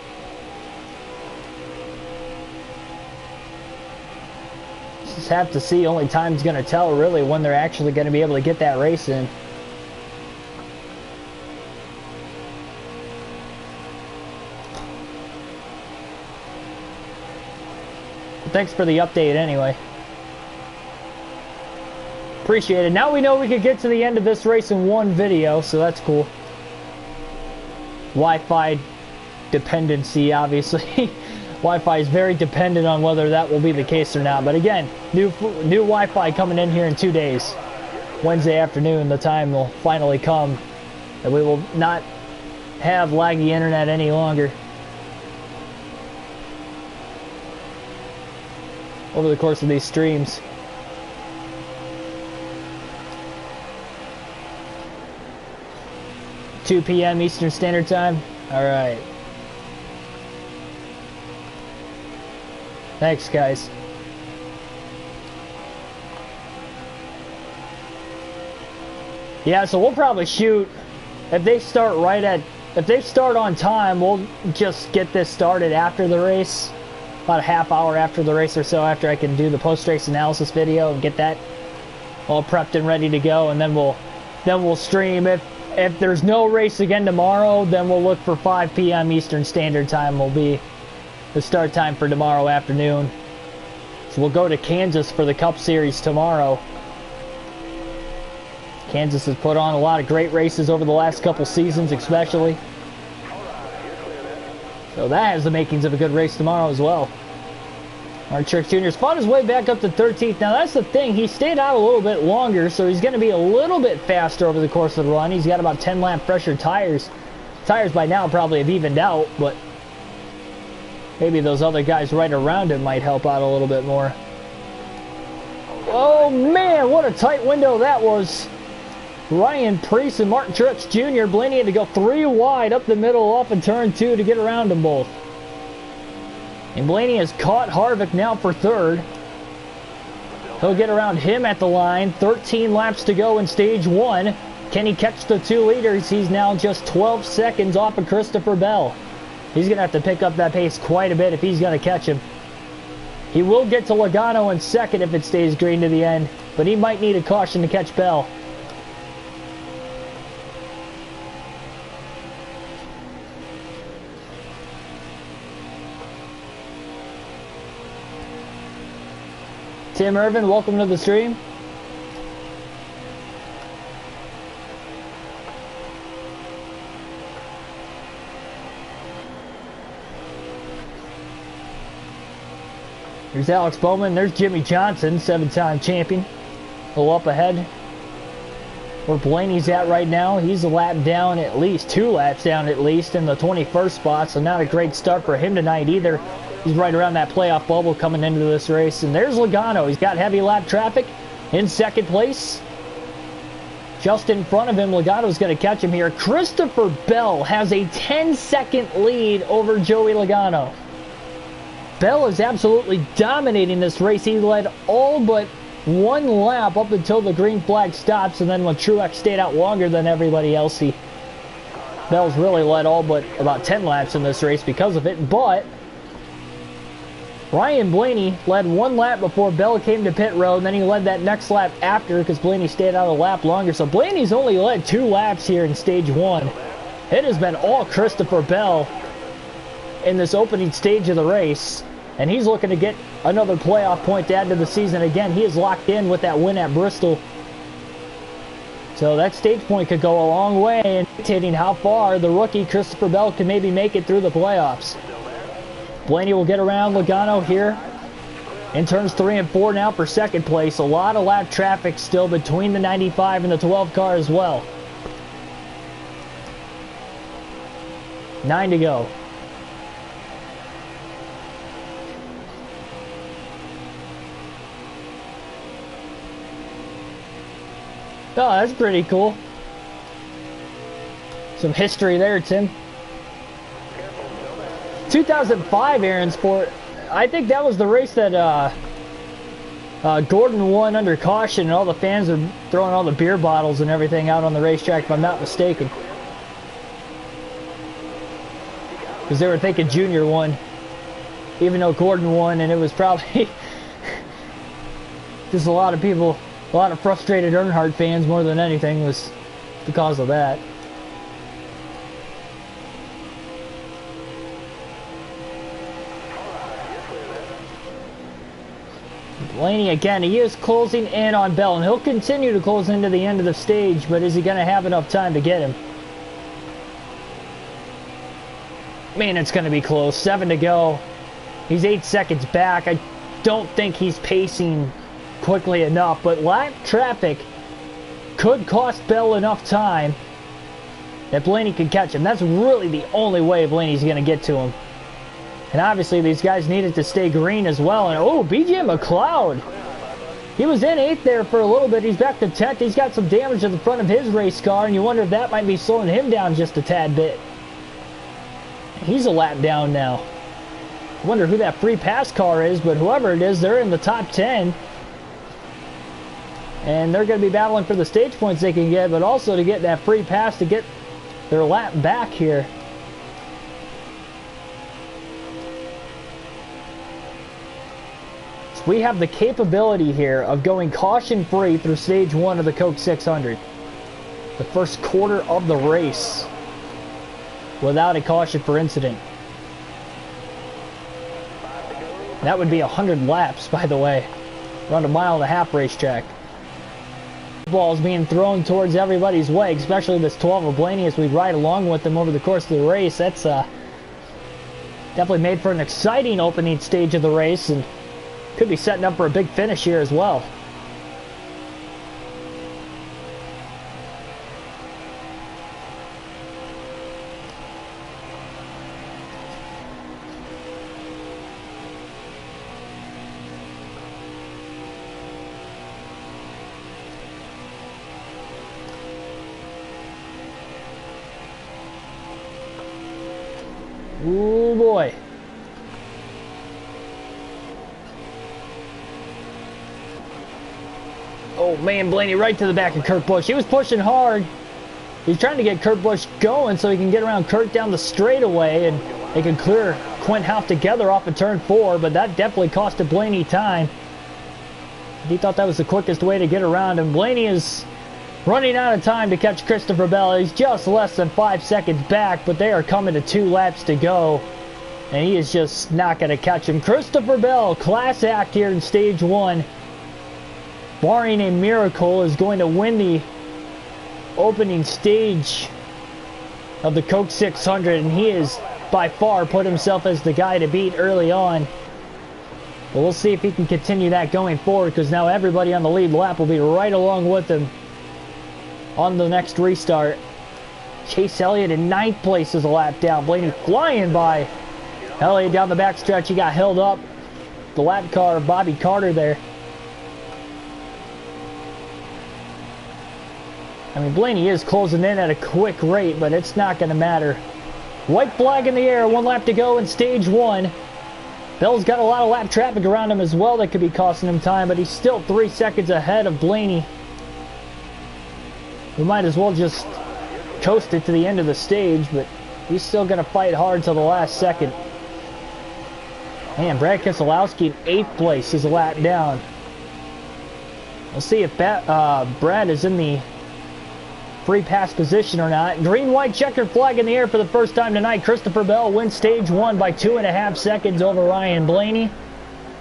just have to see. Only time's going to tell really when they're actually going to be able to get that race in. But thanks for the update anyway. Appreciate it. Now we know we could get to the end of this race in one video, so that's cool. Wi-Fi dependency, obviously. Wi-Fi is very dependent on whether that will be the case or not. But again, new Wi-Fi coming in here in 2 days. Wednesday afternoon, the time will finally come that we will not have laggy internet any longer. Over the course of these streams. 2 p.m. Eastern Standard Time. All right. Thanks, guys. Yeah, so we'll probably shoot if they start if they start on time. We'll just get this started after the race, about a half hour after the race or so, after I can do the post-race analysis video and get that all prepped and ready to go, and then we'll stream. If there's no race again tomorrow, then we'll look for 5 p.m. Eastern Standard Time will be the start time for tomorrow afternoon. So we'll go to Kansas for the Cup Series tomorrow. Kansas has put on a lot of great races over the last couple seasons, especially. So that has the makings of a good race tomorrow as well. Mark Truex Jr.'s fought his way back up to 13th. Now that's the thing, he stayed out a little bit longer, so he's going to be a little bit faster over the course of the run. He's got about 10 lap fresher tires. Tires by now probably have evened out, but maybe those other guys right around him might help out a little bit more. Oh man, what a tight window that was. Ryan Preece and Martin Truex Jr. Blaney had to go 3 wide up the middle off of turn 2 to get around them both. And Blaney has caught Harvick now for 3rd. He'll get around him at the line. 13 laps to go in stage 1. Can he catch the 2 leaders? He's now just 12 seconds off of Christopher Bell. He's going to have to pick up that pace quite a bit if he's going to catch him. He will get to Logano in 2nd if it stays green to the end, but he might need a caution to catch Bell. Tim Irvin, welcome to the stream. Here's Alex Bowman. There's Jimmy Johnson, 7-time champion. A little up ahead. Where Blaney's at right now, he's a lap down at least, 2 laps down at least in the 21st spot, so not a great start for him tonight either. He's right around that playoff bubble coming into this race. And there's Logano. He's got heavy lap traffic in 2nd place. Just in front of him, Logano's going to catch him here. Christopher Bell has a 10-second lead over Joey Logano. Bell is absolutely dominating this race. He led all but 1 lap up until the green flag stops, and then when Truex stayed out longer than everybody else, Bell's really led all but about 10 laps in this race because of it. But Ryan Blaney led 1 lap before Bell came to pit road, and then he led that next lap after because Blaney stayed out a lap longer. So Blaney's only led 2 laps here in stage 1. It has been all Christopher Bell in this opening stage of the race, and he's looking to get another playoff point to add to the season. Again, he is locked in with that win at Bristol. So that stage point could go a long way in dictating how far the rookie Christopher Bell can maybe make it through the playoffs. Blaney will get around Logano here. In turns 3 and 4 now for second place. A lot of lap traffic still between the 95 and the 12 car as well. 9 to go. Oh, that's pretty cool. Some history there, Tim. 2005 Aaron Sport. I think that was the race that Gordon won under caution, and all the fans are throwing all the beer bottles and everything out on the racetrack, if I'm not mistaken. Because they were thinking Junior won, even though Gordon won, and it was probably just a lot of people, a lot of frustrated Earnhardt fans more than anything was because of that. Blaney again, he is closing in on Bell, and he'll continue to close into the end of the stage, but is he going to have enough time to get him? Man, it's going to be close. 7 to go. He's 8 seconds back. I don't think he's pacing quickly enough, but lap traffic could cost Bell enough time that Blaney can catch him. That's really the only way Blaney's going to get to him. And obviously these guys needed to stay green as well. And oh, BJ McLeod. He was in 8th there for a little bit. He's back to 10th. He's got some damage to the front of his race car, and you wonder if that might be slowing him down just a tad bit. He's a lap down now. I wonder who that free pass car is, but whoever it is, they're in the top 10. And they're going to be battling for the stage points they can get, but also to get that free pass to get their lap back here. So we have the capability here of going caution-free through stage 1 of the Coke 600. The first quarter of the race without a caution for incident. That would be 100 laps, by the way. Around a 1.5 mile racetrack. Balls being thrown towards everybody's way, especially this 12 of Blaney as we ride along with them over the course of the race. That's definitely made for an exciting opening stage of the race, and could be setting up for a big finish here as well. Ooh boy. Oh man, Blaney right to the back of Kurt Busch. He was pushing hard. He's trying to get Kurt Busch going so he can get around Kurt down the straightaway and they can clear Quint Houff together off of turn 4, but that definitely costed Blaney time. He thought that was the quickest way to get around him. Blaney is running out of time to catch Christopher Bell. He's just less than 5 seconds back, but they are coming to 2 laps to go. And he is just not going to catch him. Christopher Bell, class act here in stage 1. Barring a miracle, is going to win the opening stage of the Coke 600. And he has by far put himself as the guy to beat early on. But we'll see if he can continue that going forward, because now everybody on the lead lap will be right along with him on the next restart. Chase Elliott in 9th place is a lap down. Blaney flying by. Elliott down the backstretch. He got held up. The lap car of Bobby Carter there. I mean, Blaney is closing in at a quick rate, but it's not going to matter. White flag in the air. 1 lap to go in stage 1. Bell's got a lot of lap traffic around him as well that could be costing him time, but he's still 3 seconds ahead of Blaney. We might as well just coast it to the end of the stage, but he's still going to fight hard till the last second. Man, Brad Keselowski in 8th place is a lap down. We'll see if Brad is in the free pass position or not. Green-white checkered flag in the air for the first time tonight. Christopher Bell wins stage 1 by 2.5 seconds over Ryan Blaney,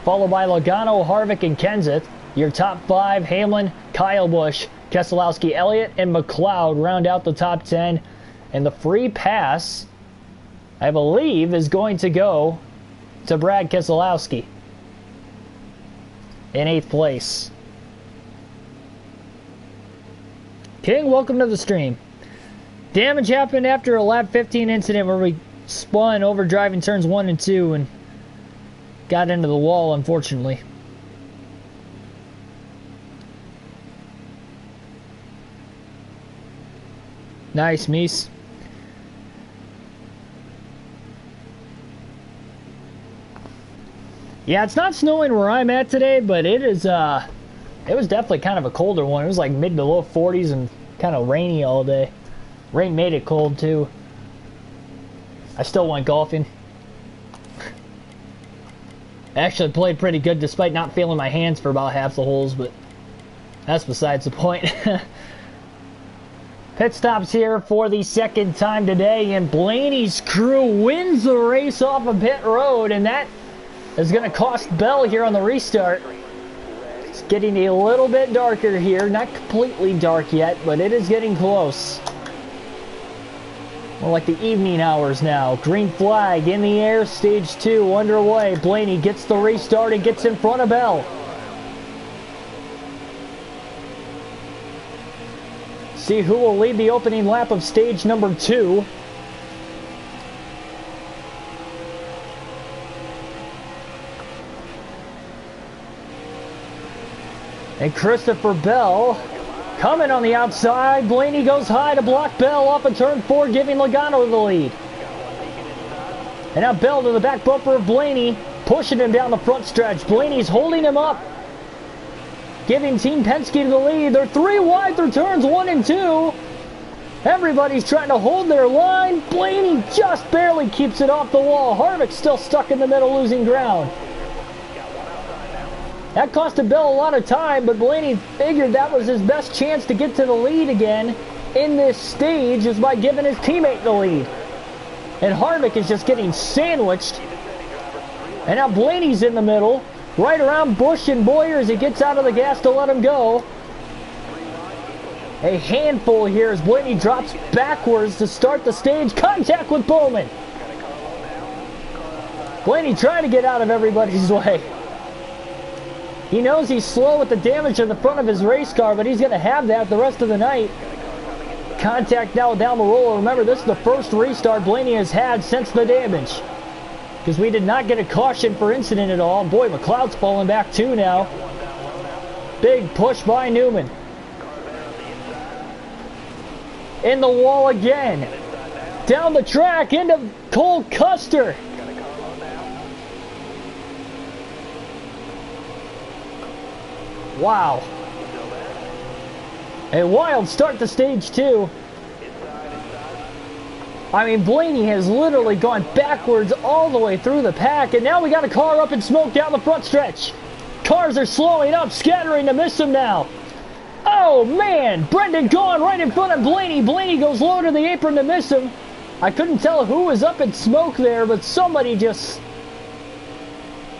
followed by Logano, Harvick, and Kenseth. Your top 5, Hamlin, Kyle Busch, Keselowski, Elliott, and McLeod round out the top 10. And the free pass, I believe, is going to go to Brad Keselowski. in 8th place. King, welcome to the stream. Damage happened after a lap 15 incident where we spun overdriving turns 1 and 2 and got into the wall, unfortunately. Nice, Mies. Yeah, it's not snowing where I'm at today, but it is, it was definitely kind of a colder one. It was like mid to low 40s and kind of rainy all day. Rain made it cold, too. I still went golfing. I actually played pretty good despite not feeling my hands for about half the holes, but that's besides the point. Pit stops here for the 2nd time today, and Blaney's crew wins the race off of pit road, and that is going to cost Bell here on the restart. It's getting a little bit darker here. Not completely dark yet, but it is getting close. More like the evening hours now. Green flag in the air. Stage 2 underway. Blaney gets the restart and gets in front of Bell. See who will lead the opening lap of stage number 2. And Christopher Bell coming on the outside. Blaney goes high to block Bell off of turn 4, giving Logano the lead. And now Bell to the back bumper of Blaney, pushing him down the front stretch. Blaney's holding him up, giving Team Penske the lead. They're 3 wide through turns 1 and 2. Everybody's trying to hold their line. Blaney just barely keeps it off the wall. Harvick's still stuck in the middle, losing ground. That costed Bell a lot of time, but Blaney figured that was his best chance to get to the lead again in this stage is by giving his teammate the lead. And Harvick is just getting sandwiched. And now Blaney's in the middle, right around Busch and Boyer as he gets out of the gas to let him go. A handful here as Blaney drops backwards to start the stage. Contact with Bowman. Blaney trying to get out of everybody's way. He knows he's slow with the damage in the front of his race car, but he's going to have that the rest of the night. Contact now with Almirola. Remember, this is the first restart Blaney has had since the damage, because we did not get a caution for incident at all. Boy, McLeod's falling back too now. Big push by Newman. In the wall again. Down the track into Cole Custer. Wow. A wild start to stage 2. I mean, Blaney has literally gone backwards all the way through the pack, and now we got a car up in smoke down the front stretch. Cars are slowing up, scattering to miss him now. Oh, man! Brendan Gaughan right in front of Blaney. Blaney goes low to the apron to miss him. I couldn't tell who was up in smoke there, but somebody just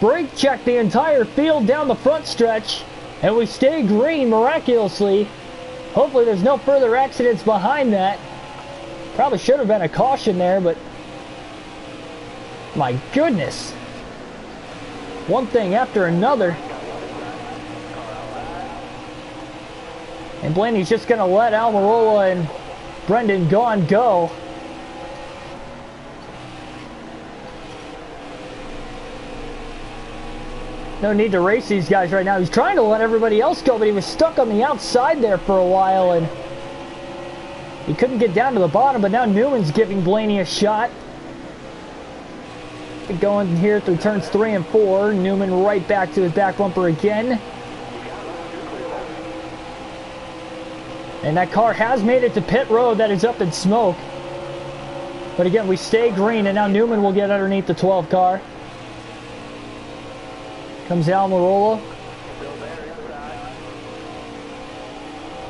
brake checked the entire field down the front stretch. And we stay green miraculously. Hopefully there's no further accidents behind that. Probably should have been a caution there, but my goodness. One thing after another. And Blaney's just going to let Almirola and Brendan Gaughan go. No need to race these guys right now. He's trying to let everybody else go, but he was stuck on the outside there for a while, and he couldn't get down to the bottom, but now Newman's giving Blaney a shot. Going here through turns 3 and 4. Newman right back to his back bumper again. And that car has made it to pit road. That is up in smoke. But again, we stay green, and now Newman will get underneath the 12 car. Comes Almirola.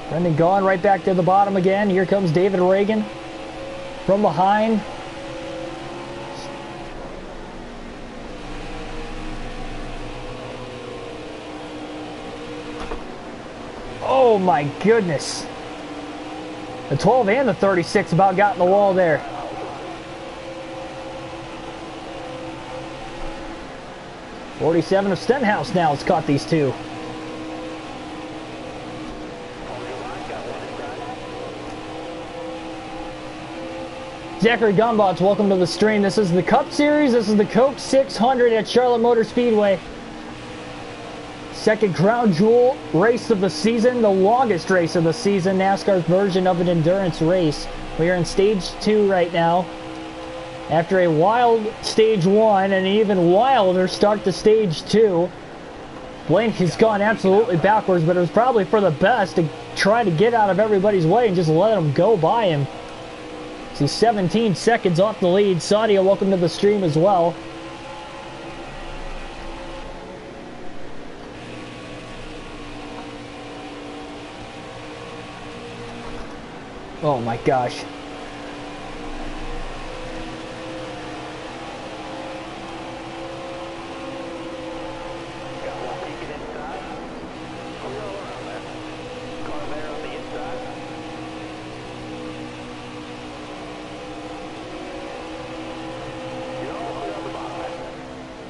Brendan Gaughan right back to the bottom again. Here comes David Reagan from behind. Oh my goodness. The 12 and the 36 about got in the wall there. 47 of Stenhouse now has caught these two. Zachary Gumbots, welcome to the stream. This is the Cup Series. This is the Coke 600 at Charlotte Motor Speedway. Second crown jewel race of the season, the longest race of the season, NASCAR's version of an endurance race. We are in stage 2 right now. After a wild stage 1 and an even wilder start to stage 2. Blaney's gone absolutely backwards, but it was probably for the best to try to get out of everybody's way and just let him go by him. He's 17 seconds off the lead. Sadia, welcome to the stream as well. Oh my gosh.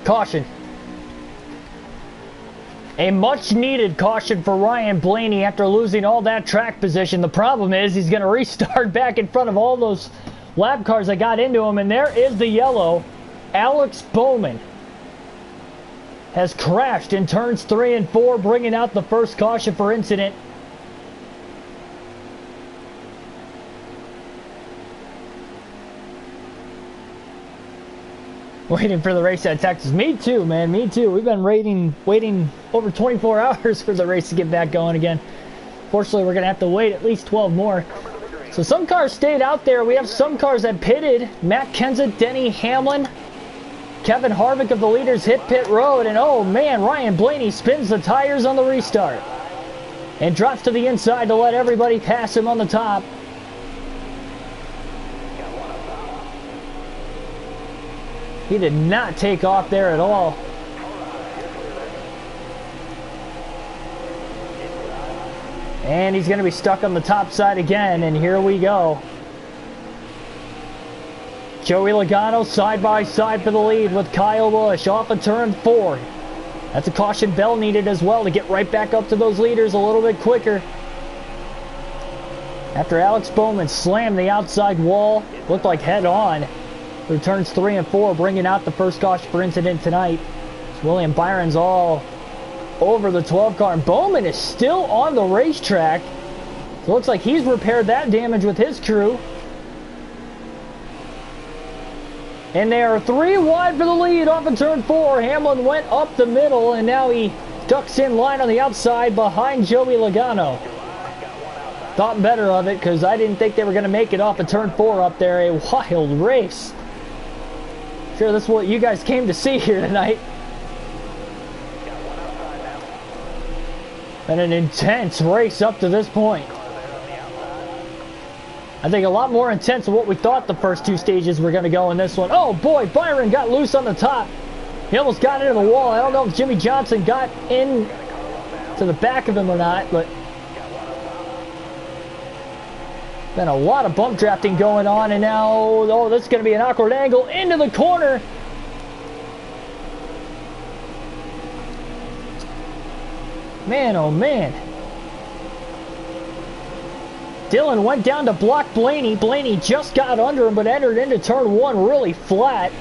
Caution. A much needed caution for Ryan Blaney after losing all that track position. The problem is he's going to restart back in front of all those lap cars that got into him. And there is the yellow. Alex Bowman has crashed in turns 3 and 4, bringing out the first caution for incident. Waiting for the race at Texas. Me too, man. Me too. We've been waiting over 24 hours for the race to get back going again. Fortunately, we're going to have to wait at least 12 more. So some cars stayed out there. We have some cars that pitted. Matt Kenseth, Denny Hamlin, Kevin Harvick of the leaders hit pit road. And oh man, Ryan Blaney spins the tires on the restart. And drops to the inside to let everybody pass him on the top. He did not take off there at all. And he's going to be stuck on the top side again, and here we go. Joey Logano side by side for the lead with Kyle Busch off of turn 4. That's a caution bell needed as well to get right back up to those leaders a little bit quicker. After Alex Bowman slammed the outside wall, looked like head on, through turns 3 and 4, bringing out the first caution for incident tonight. William Byron's all over the 12 car, and Bowman is still on the racetrack. So it looks like he's repaired that damage with his crew. And they are 3 wide for the lead off of turn 4. Hamlin went up the middle, and now he ducks in line on the outside behind Joey Logano. Thought better of it because I didn't think they were going to make it off of turn 4 up there. A wild race. Sure, that's what you guys came to see here tonight. And an intense race up to this point. I think a lot more intense than what we thought the first 2 stages were going to go in this one. Oh boy, Byron got loose on the top. He almost got into the wall. I don't know if Jimmy Johnson got in to the back of him or not, but been a lot of bump drafting going on, and now, oh, this is going to be an awkward angle into the corner. Man, oh man. Dillon went down to block Blaney. Blaney just got under him, but entered into turn 1 really flat.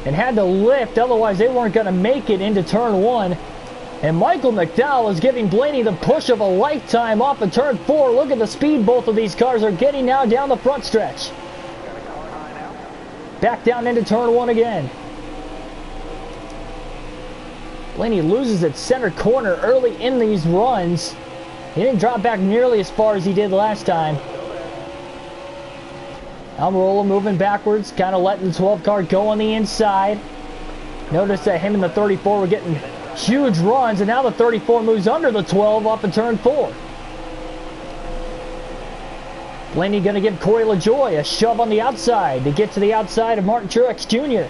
And had to lift, otherwise they weren't going to make it into turn 1. And Michael McDowell is giving Blaney the push of a lifetime off of turn 4. Look at the speed both of these cars are getting now down the front stretch. Back down into turn 1 again. Blaney loses at center corner early in these runs. He didn't drop back nearly as far as he did last time. Almirola moving backwards, kind of letting the 12 car go on the inside. Notice that him and the 34 were getting huge runs, and now the 34 moves under the 12 off of turn 4. Blaney going to give Corey LaJoie a shove on the outside to get to the outside of Martin Truex Jr.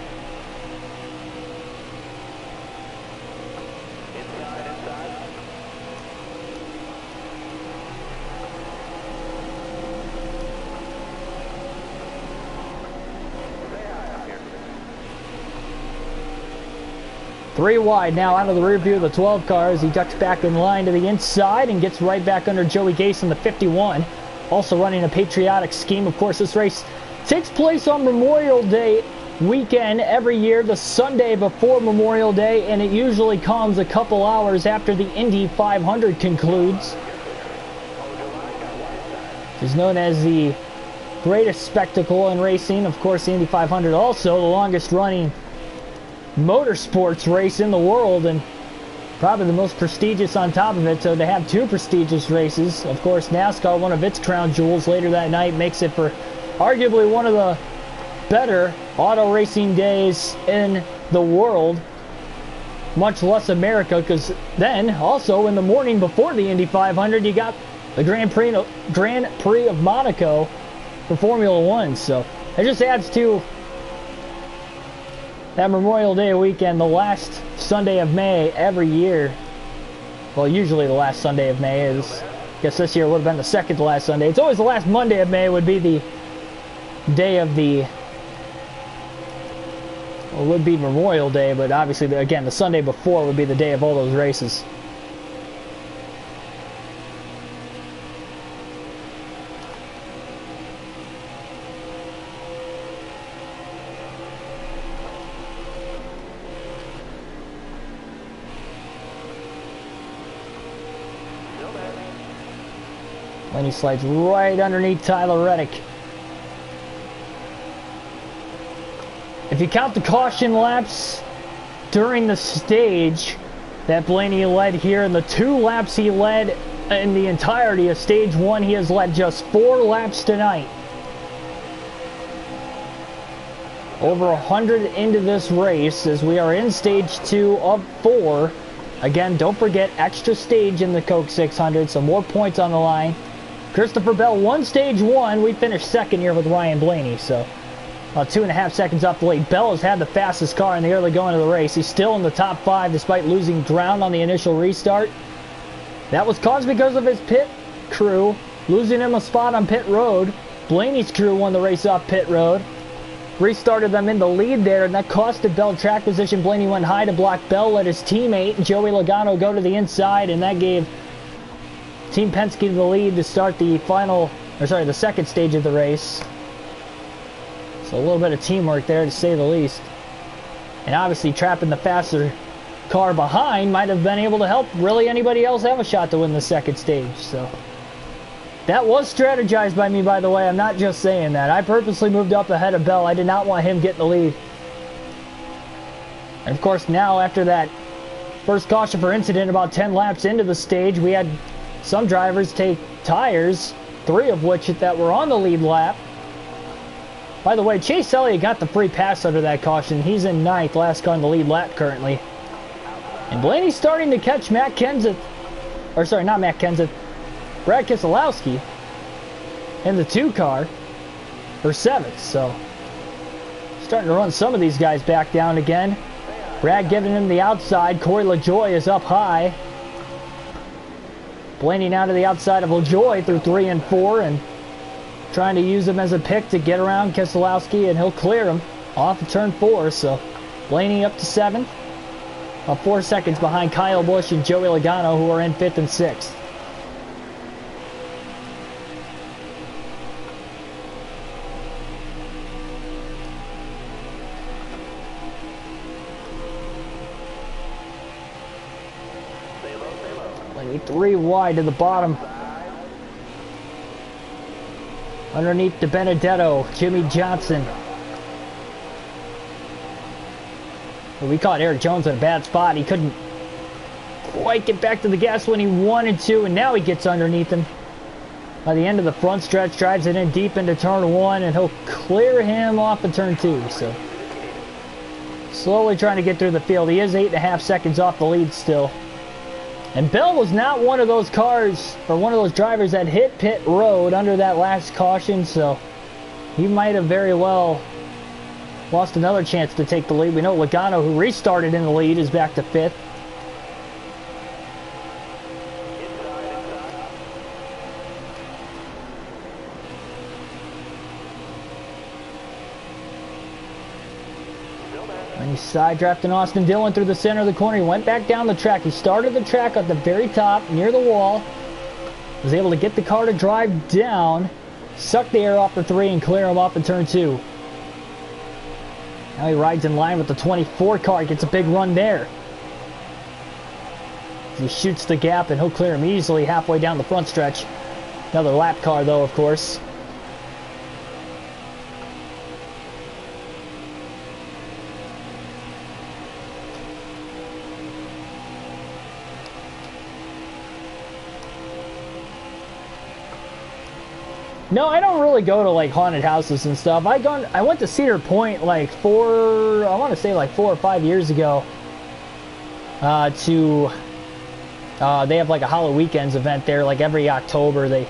3 wide now out of the rear view of the 12 cars. He ducks back in line to the inside and gets right back under Joey Gase in the 51. Also running a patriotic scheme. Of course, this race takes place on Memorial Day weekend every year, the Sunday before Memorial Day, and it usually comes a couple hours after the Indy 500 concludes. It's known as the greatest spectacle in racing. Of course, the Indy 500 also the longest running motorsports race in the world, and probably the most prestigious on top of it. So to have 2 prestigious races, of course, NASCAR, one of its crown jewels later that night, makes it for arguably one of the better auto racing days in the world, much less America, because then also in the morning before the Indy 500 you got the Grand Prix of Monaco for Formula One. So it just adds to that Memorial Day weekend, the last Sunday of May every year. Well, usually the last Sunday of May is, I guess this year would have been the second to last Sunday. It's always the last Monday of May would be the day of the, well, it would be Memorial Day, but obviously, again, the Sunday before would be the day of all those races. And he slides right underneath Tyler Reddick. If you count the caution laps during the stage that Blaney led here, and the 2 laps he led in the entirety of stage 1, he has led just 4 laps tonight. Over 100 into this race as we are in stage 2 of 4. Again, don't forget, extra stage in the Coke 600, so more points on the line. Christopher Bell won stage 1. We finished second here with Ryan Blaney, so about 2.5 seconds off the lead. Bell has had the fastest car in the early going of the race. He's still in the top 5 despite losing ground on the initial restart. That was caused because of his pit crew losing him a spot on pit road. Blaney's crew won the race off pit road. Restarted them in the lead there, and that costed Bell track position. Blaney went high to block Bell, let his teammate Joey Logano go to the inside, and that gave Team Penske the lead to start the the second stage of the race. So a little bit of teamwork there, to say the least. And obviously trapping the faster car behind might have been able to help really anybody else have a shot to win the second stage. So that was strategized by me, by the way. I'm not just saying that. I purposely moved up ahead of Bell. I did not want him getting the lead. And of course now, after that first caution for incident about 10 laps into the stage, we had some drivers take tires, 3 of which that were on the lead lap. By the way, Chase Elliott got the free pass under that caution. He's in 9th, last car on the lead lap currently. And Blaney's starting to catch Matt Kenseth, or sorry, not Matt Kenseth, Brad Keselowski in the 2 car for 7th. So starting to run some of these guys back down again. Brad giving him the outside. Corey LaJoie is up high. Blaney now to the outside of LaJoie through 3 and 4, and trying to use him as a pick to get around Keselowski, and he'll clear him off of turn 4. So Blaney up to 7th, 4 seconds behind Kyle Busch and Joey Logano, who are in 5th and 6th. Blaney 3 wide to the bottom. Underneath De Benedetto, Jimmy Johnson. We caught Eric Jones in a bad spot. He couldn't quite get back to the gas when he wanted to, and now he gets underneath him. By the end of the front stretch, drives it in deep into turn 1, and he'll clear him off of turn 2. So slowly trying to get through the field. He is 8.5 seconds off the lead still. And Bell was not one of those cars, or one of those drivers that hit pit road under that last caution, so he might have very well lost another chance to take the lead. We know Logano, who restarted in the lead, is back to 5th. And he's side drafting Austin Dillon through the center of the corner. He went back down the track. He started the track at the very top near the wall. Was able to get the car to drive down, suck the air off the 3 and clear him off in turn 2. Now he rides in line with the 24 car. He gets a big run there. He shoots the gap and he'll clear him easily halfway down the front stretch. Another lap car though, of course. No, I don't really go to like haunted houses and stuff. I went to Cedar Point like I want to say like 4 or 5 years ago. They have like a Halloween Weekends event there, like every October they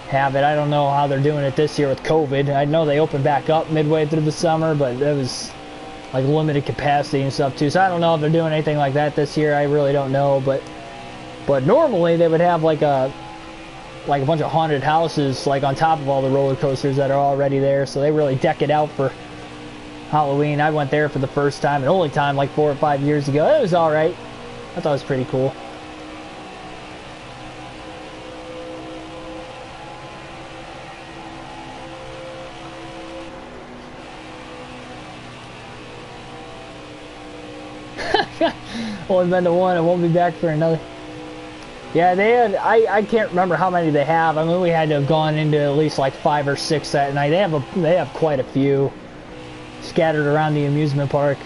have it. I don't know how they're doing it this year with COVID. I know they opened back up midway through the summer, but it was like limited capacity and stuff too. So I don't know if they're doing anything like that this year. I really don't know, but normally they would have like a bunch of haunted houses like on top of all the roller coasters that are already there, so they really deck it out for Halloween. I went there for the first time and only time like 4 or 5 years ago. It was alright. I thought it was pretty cool. Only been to one. I won't be back for another. Yeah, they had, I can't remember how many they have. I mean, we had to have gone into at least like 5 or 6 that night. They have quite a few scattered around the amusement park.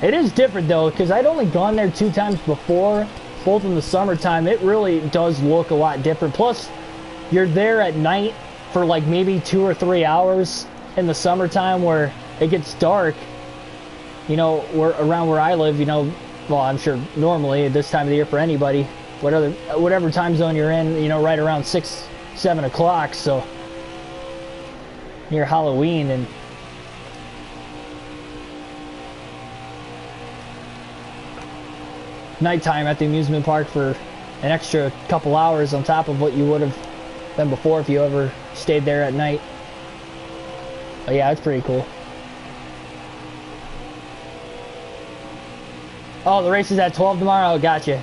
It is different though, because I'd only gone there 2 times before, both in the summertime. It really does look a lot different. Plus, you're there at night for like maybe 2 or 3 hours in the summertime where it gets dark. You know, around where I live, you know, well, I'm sure normally at this time of the year for anybody, whatever time zone you're in, you know, right around 6, 7 o'clock, so near Halloween. And nighttime at the amusement park for an extra couple hours on top of what you would have been before if you ever stayed there at night. But yeah, it's pretty cool. Oh, the race is at 12 tomorrow? Gotcha.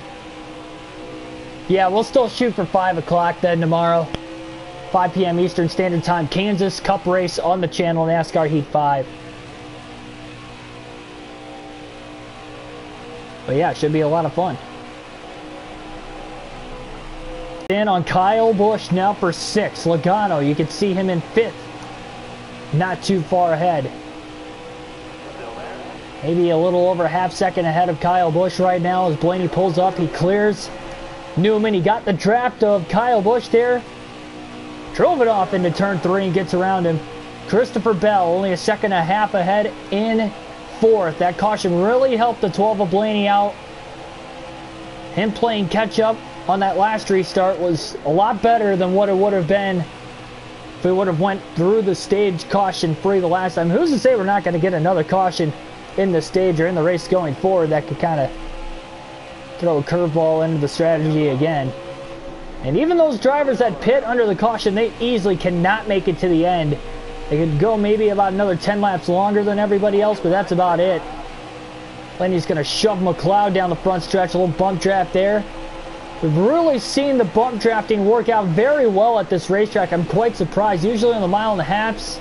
Yeah, we'll still shoot for 5 o'clock then tomorrow. 5 p.m. Eastern Standard Time. Kansas Cup race on the channel, NASCAR Heat 5. But yeah, it should be a lot of fun. In on Kyle Busch now for 6th. Logano, you can see him in 5th. Not too far ahead. Maybe a little over a half second ahead of Kyle Busch right now as Blaney pulls up. He clears Newman. He got the draft of Kyle Busch there. Drove it off into turn 3 and gets around him. Christopher Bell only a second and a half ahead in 4th. That caution really helped the 12 of Blaney out. Him playing catch up on that last restart was a lot better than what it would have been if we would have went through the stage caution free the last time. Who's to say we're not going to get another caution in the stage or in the race going forward that could kind of throw a curveball into the strategy again. And even those drivers that pit under the caution, they easily cannot make it to the end. They could go maybe about another 10 laps longer than everybody else, but that's about it. Lenny's going to shove McLeod down the front stretch, a little bump draft there. We've really seen the bump drafting work out very well at this racetrack. I'm quite surprised. Usually on the 1.5 miles,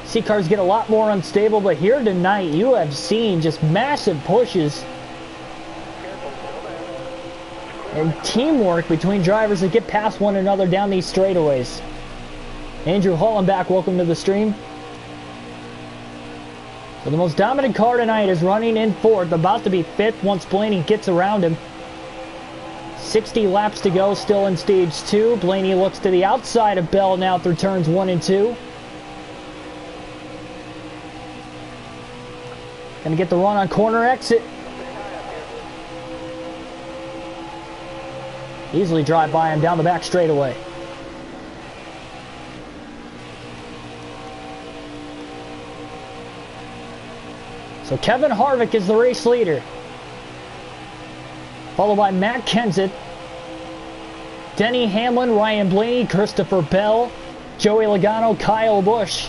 see cars get a lot more unstable, but here tonight you have seen just massive pushes and teamwork between drivers that get past one another down these straightaways. Andrew Hollenbach, welcome to the stream. So the most dominant car tonight is running in 4th, about to be 5th once Blaney gets around him. 60 laps to go, still in stage 2. Blaney looks to the outside of Bell now through turns 1 and 2. Gonna get the run on corner exit. Easily drive by him down the back straightaway. So Kevin Harvick is the race leader, followed by Matt Kenseth, Denny Hamlin, Ryan Blaney, Christopher Bell, Joey Logano, Kyle Busch.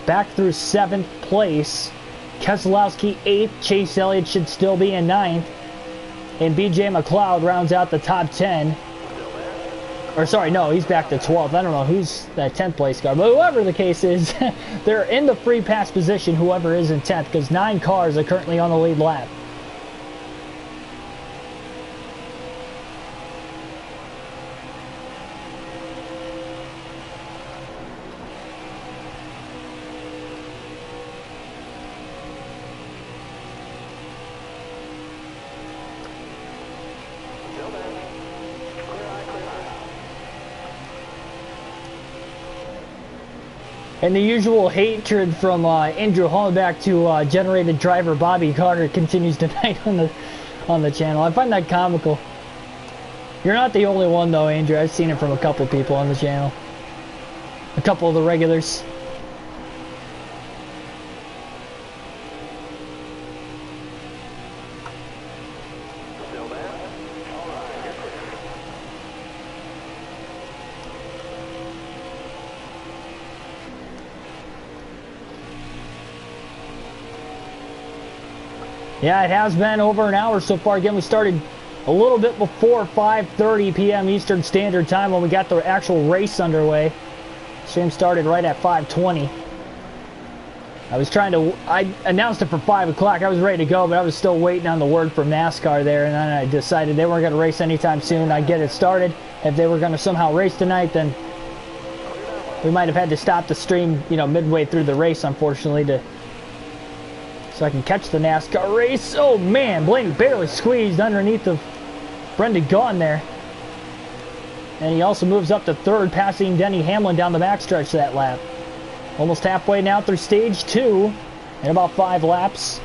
back through 7th place. Keselowski 8th. Chase Elliott should still be in 9th. And BJ McLeod rounds out the top 10. Or sorry, no, he's back to 12th. I don't know who's that 10th place car. But whoever the case is, they're in the free pass position, whoever is in 10th, because 9 cars are currently on the lead lap. And the usual hatred from Andrew Hollenbeck to generated driver Bobby Carter continues tonight on the channel. I find that comical. You're not the only one though, Andrew. I've seen it from a couple people on the channel. A couple of the regulars. Yeah, it has been over an hour so far. Again, we started a little bit before 5:30 p.m. Eastern Standard Time when we got the actual race underway. Stream started right at 5:20. I announced it for 5 o'clock. I was ready to go, but I was still waiting on the word from NASCAR there, and then I decided they weren't going to race anytime soon. I'd get it started. If they were going to somehow race tonight, then we might have had to stop the stream, you know, midway through the race, unfortunately, so I can catch the NASCAR race. Oh man, Blaney barely squeezed underneath of Brendan Gaughan there. And he also moves up to 3rd, passing Denny Hamlin down the backstretch that lap. Almost halfway now through stage 2 in about 5 laps.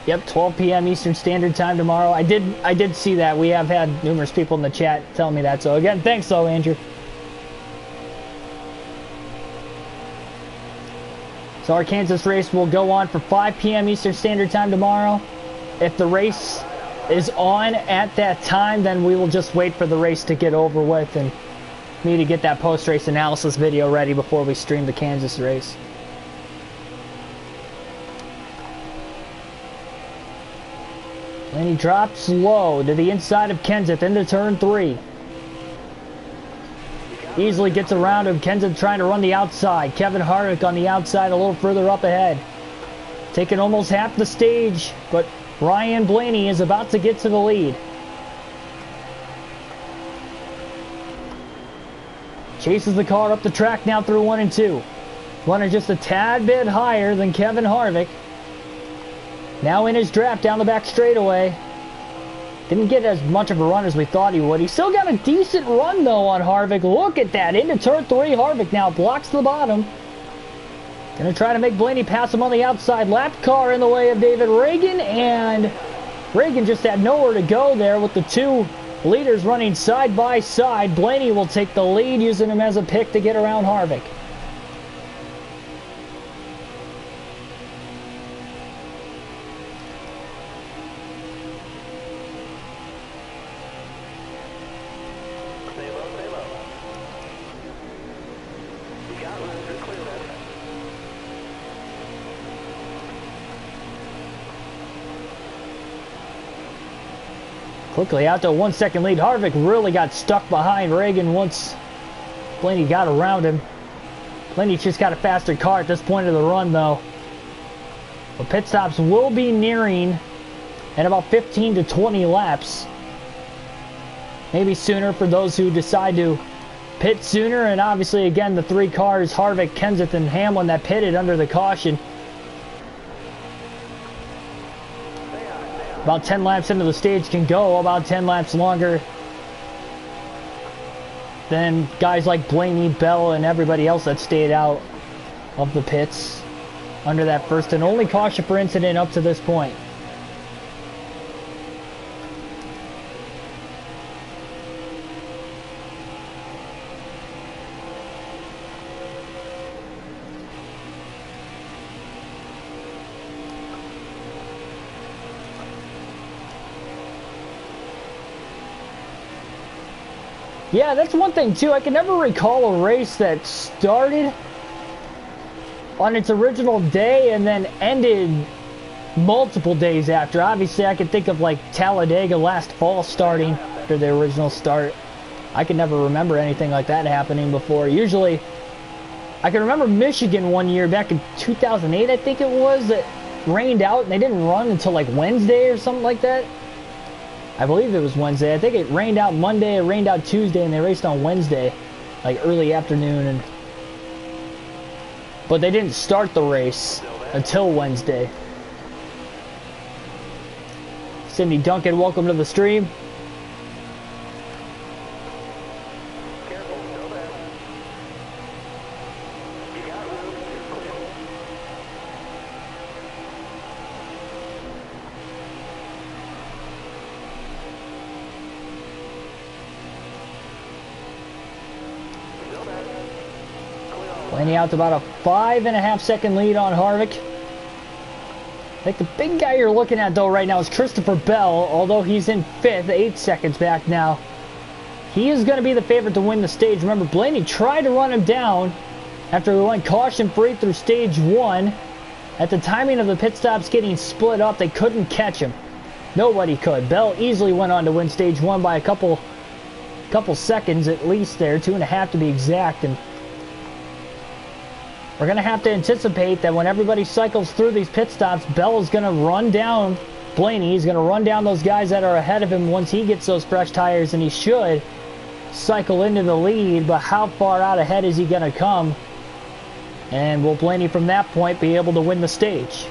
Yep, 12 p.m. Eastern Standard Time tomorrow. I did see that. We have had numerous people in the chat tell me that. So again, thanks though, Andrew. So our Kansas race will go on for 5 p.m. Eastern Standard Time tomorrow. If the race is on at that time, then we will just wait for the race to get over with and me to get that post-race analysis video ready before we stream the Kansas race. And he drops low to the inside of Kenseth into turn 3. Easily gets around him. Kenseth trying to run the outside. Kevin Harvick on the outside a little further up ahead. Taking almost half the stage, but Ryan Blaney is about to get to the lead. Chases the car up the track now through 1 and 2. Running just a tad bit higher than Kevin Harvick. Now in his draft down the back straightaway. Didn't get as much of a run as we thought he would. He still got a decent run though on Harvick. Look at that. Into turn 3. Harvick now blocks the bottom. Gonna try to make Blaney pass him on the outside. Lap car in the way of David Reagan. And Reagan just had nowhere to go there with the 2 leaders running side by side. Blaney will take the lead, using him as a pick to get around Harvick. Quickly out to a 1-second lead. Harvick really got stuck behind Reagan once Blaney got around him. Blaney just got a faster car at this point of the run though. But pit stops will be nearing in about 15 to 20 laps. Maybe sooner for those who decide to pit sooner. And obviously again the 3 cars, Harvick, Kenseth, and Hamlin, that pitted under the caution. About 10 laps into the stage can go about 10 laps longer than guys like Blaney, Bell, and everybody else that stayed out of the pits under that first and only caution for incident up to this point. Yeah, that's one thing too. I can never recall a race that started on its original day and then ended multiple days after. Obviously, I could think of like Talladega last fall starting after the original start. I can never remember anything like that happening before. Usually, I can remember Michigan one year back in 2008, I think it was, that rained out and they didn't run until like Wednesday or something like that. I believe it was Wednesday. I think it rained out Monday, it rained out Tuesday, and they raced on Wednesday, like early afternoon. But they didn't start the race until Wednesday. Cindy Duncan, welcome to the stream. Blaney out to about a 5.5 second lead on Harvick. I think the big guy you're looking at though right now is Christopher Bell, although he's in 5th, 8 seconds back now. He is going to be the favorite to win the stage. Remember, Blaney tried to run him down after he went caution-free through stage 1. At the timing of the pit stops getting split up, they couldn't catch him. Nobody could. Bell easily went on to win stage 1 by a couple seconds at least there, 2.5 to be exact. And we're going to have to anticipate that when everybody cycles through these pit stops, Bell is going to run down Blaney. He's going to run down those guys that are ahead of him once he gets those fresh tires, and he should cycle into the lead. But how far out ahead is he going to come? And will Blaney from that point be able to win the stage?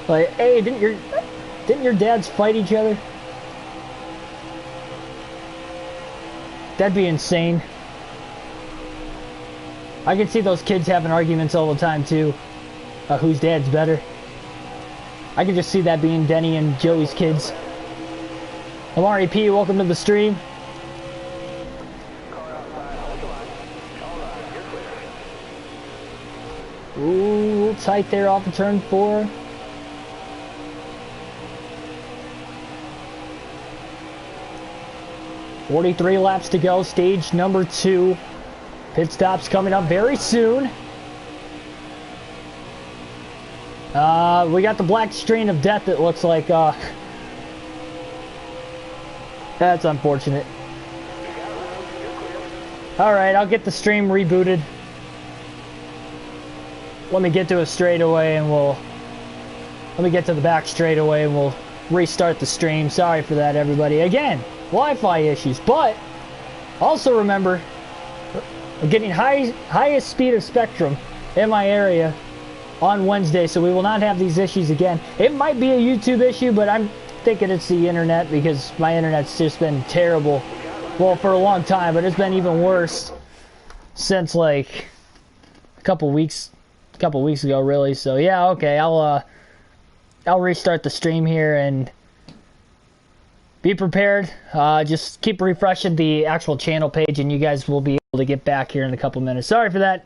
Like, hey, didn't your dads fight each other? That'd be insane. I can see those kids having arguments all the time too. Whose dad's better? I can just see that being Denny and Joey's kids. Amari P, welcome to the stream. Ooh, tight there off of turn 4. .43 laps to go, stage number 2. Pit stops coming up very soon. We got the black strain of death, it looks like. That's unfortunate. Alright, I'll get the stream rebooted. Let me get to a straightaway and let me get to the back straightaway and we'll restart the stream. Sorry for that, everybody. Again, Wi-Fi issues, but also remember, I'm getting highest speed of spectrum in my area on Wednesday, so we will not have these issues again. It might be a YouTube issue, but I'm thinking it's the internet because my internet's just been terrible. Well, for a long time, but it's been even worse since like a couple weeks ago, really. So yeah, okay, I'll restart the stream here and be prepared. Just keep refreshing the actual channel page and you guys will be able to get back here in a couple minutes. Sorry for that.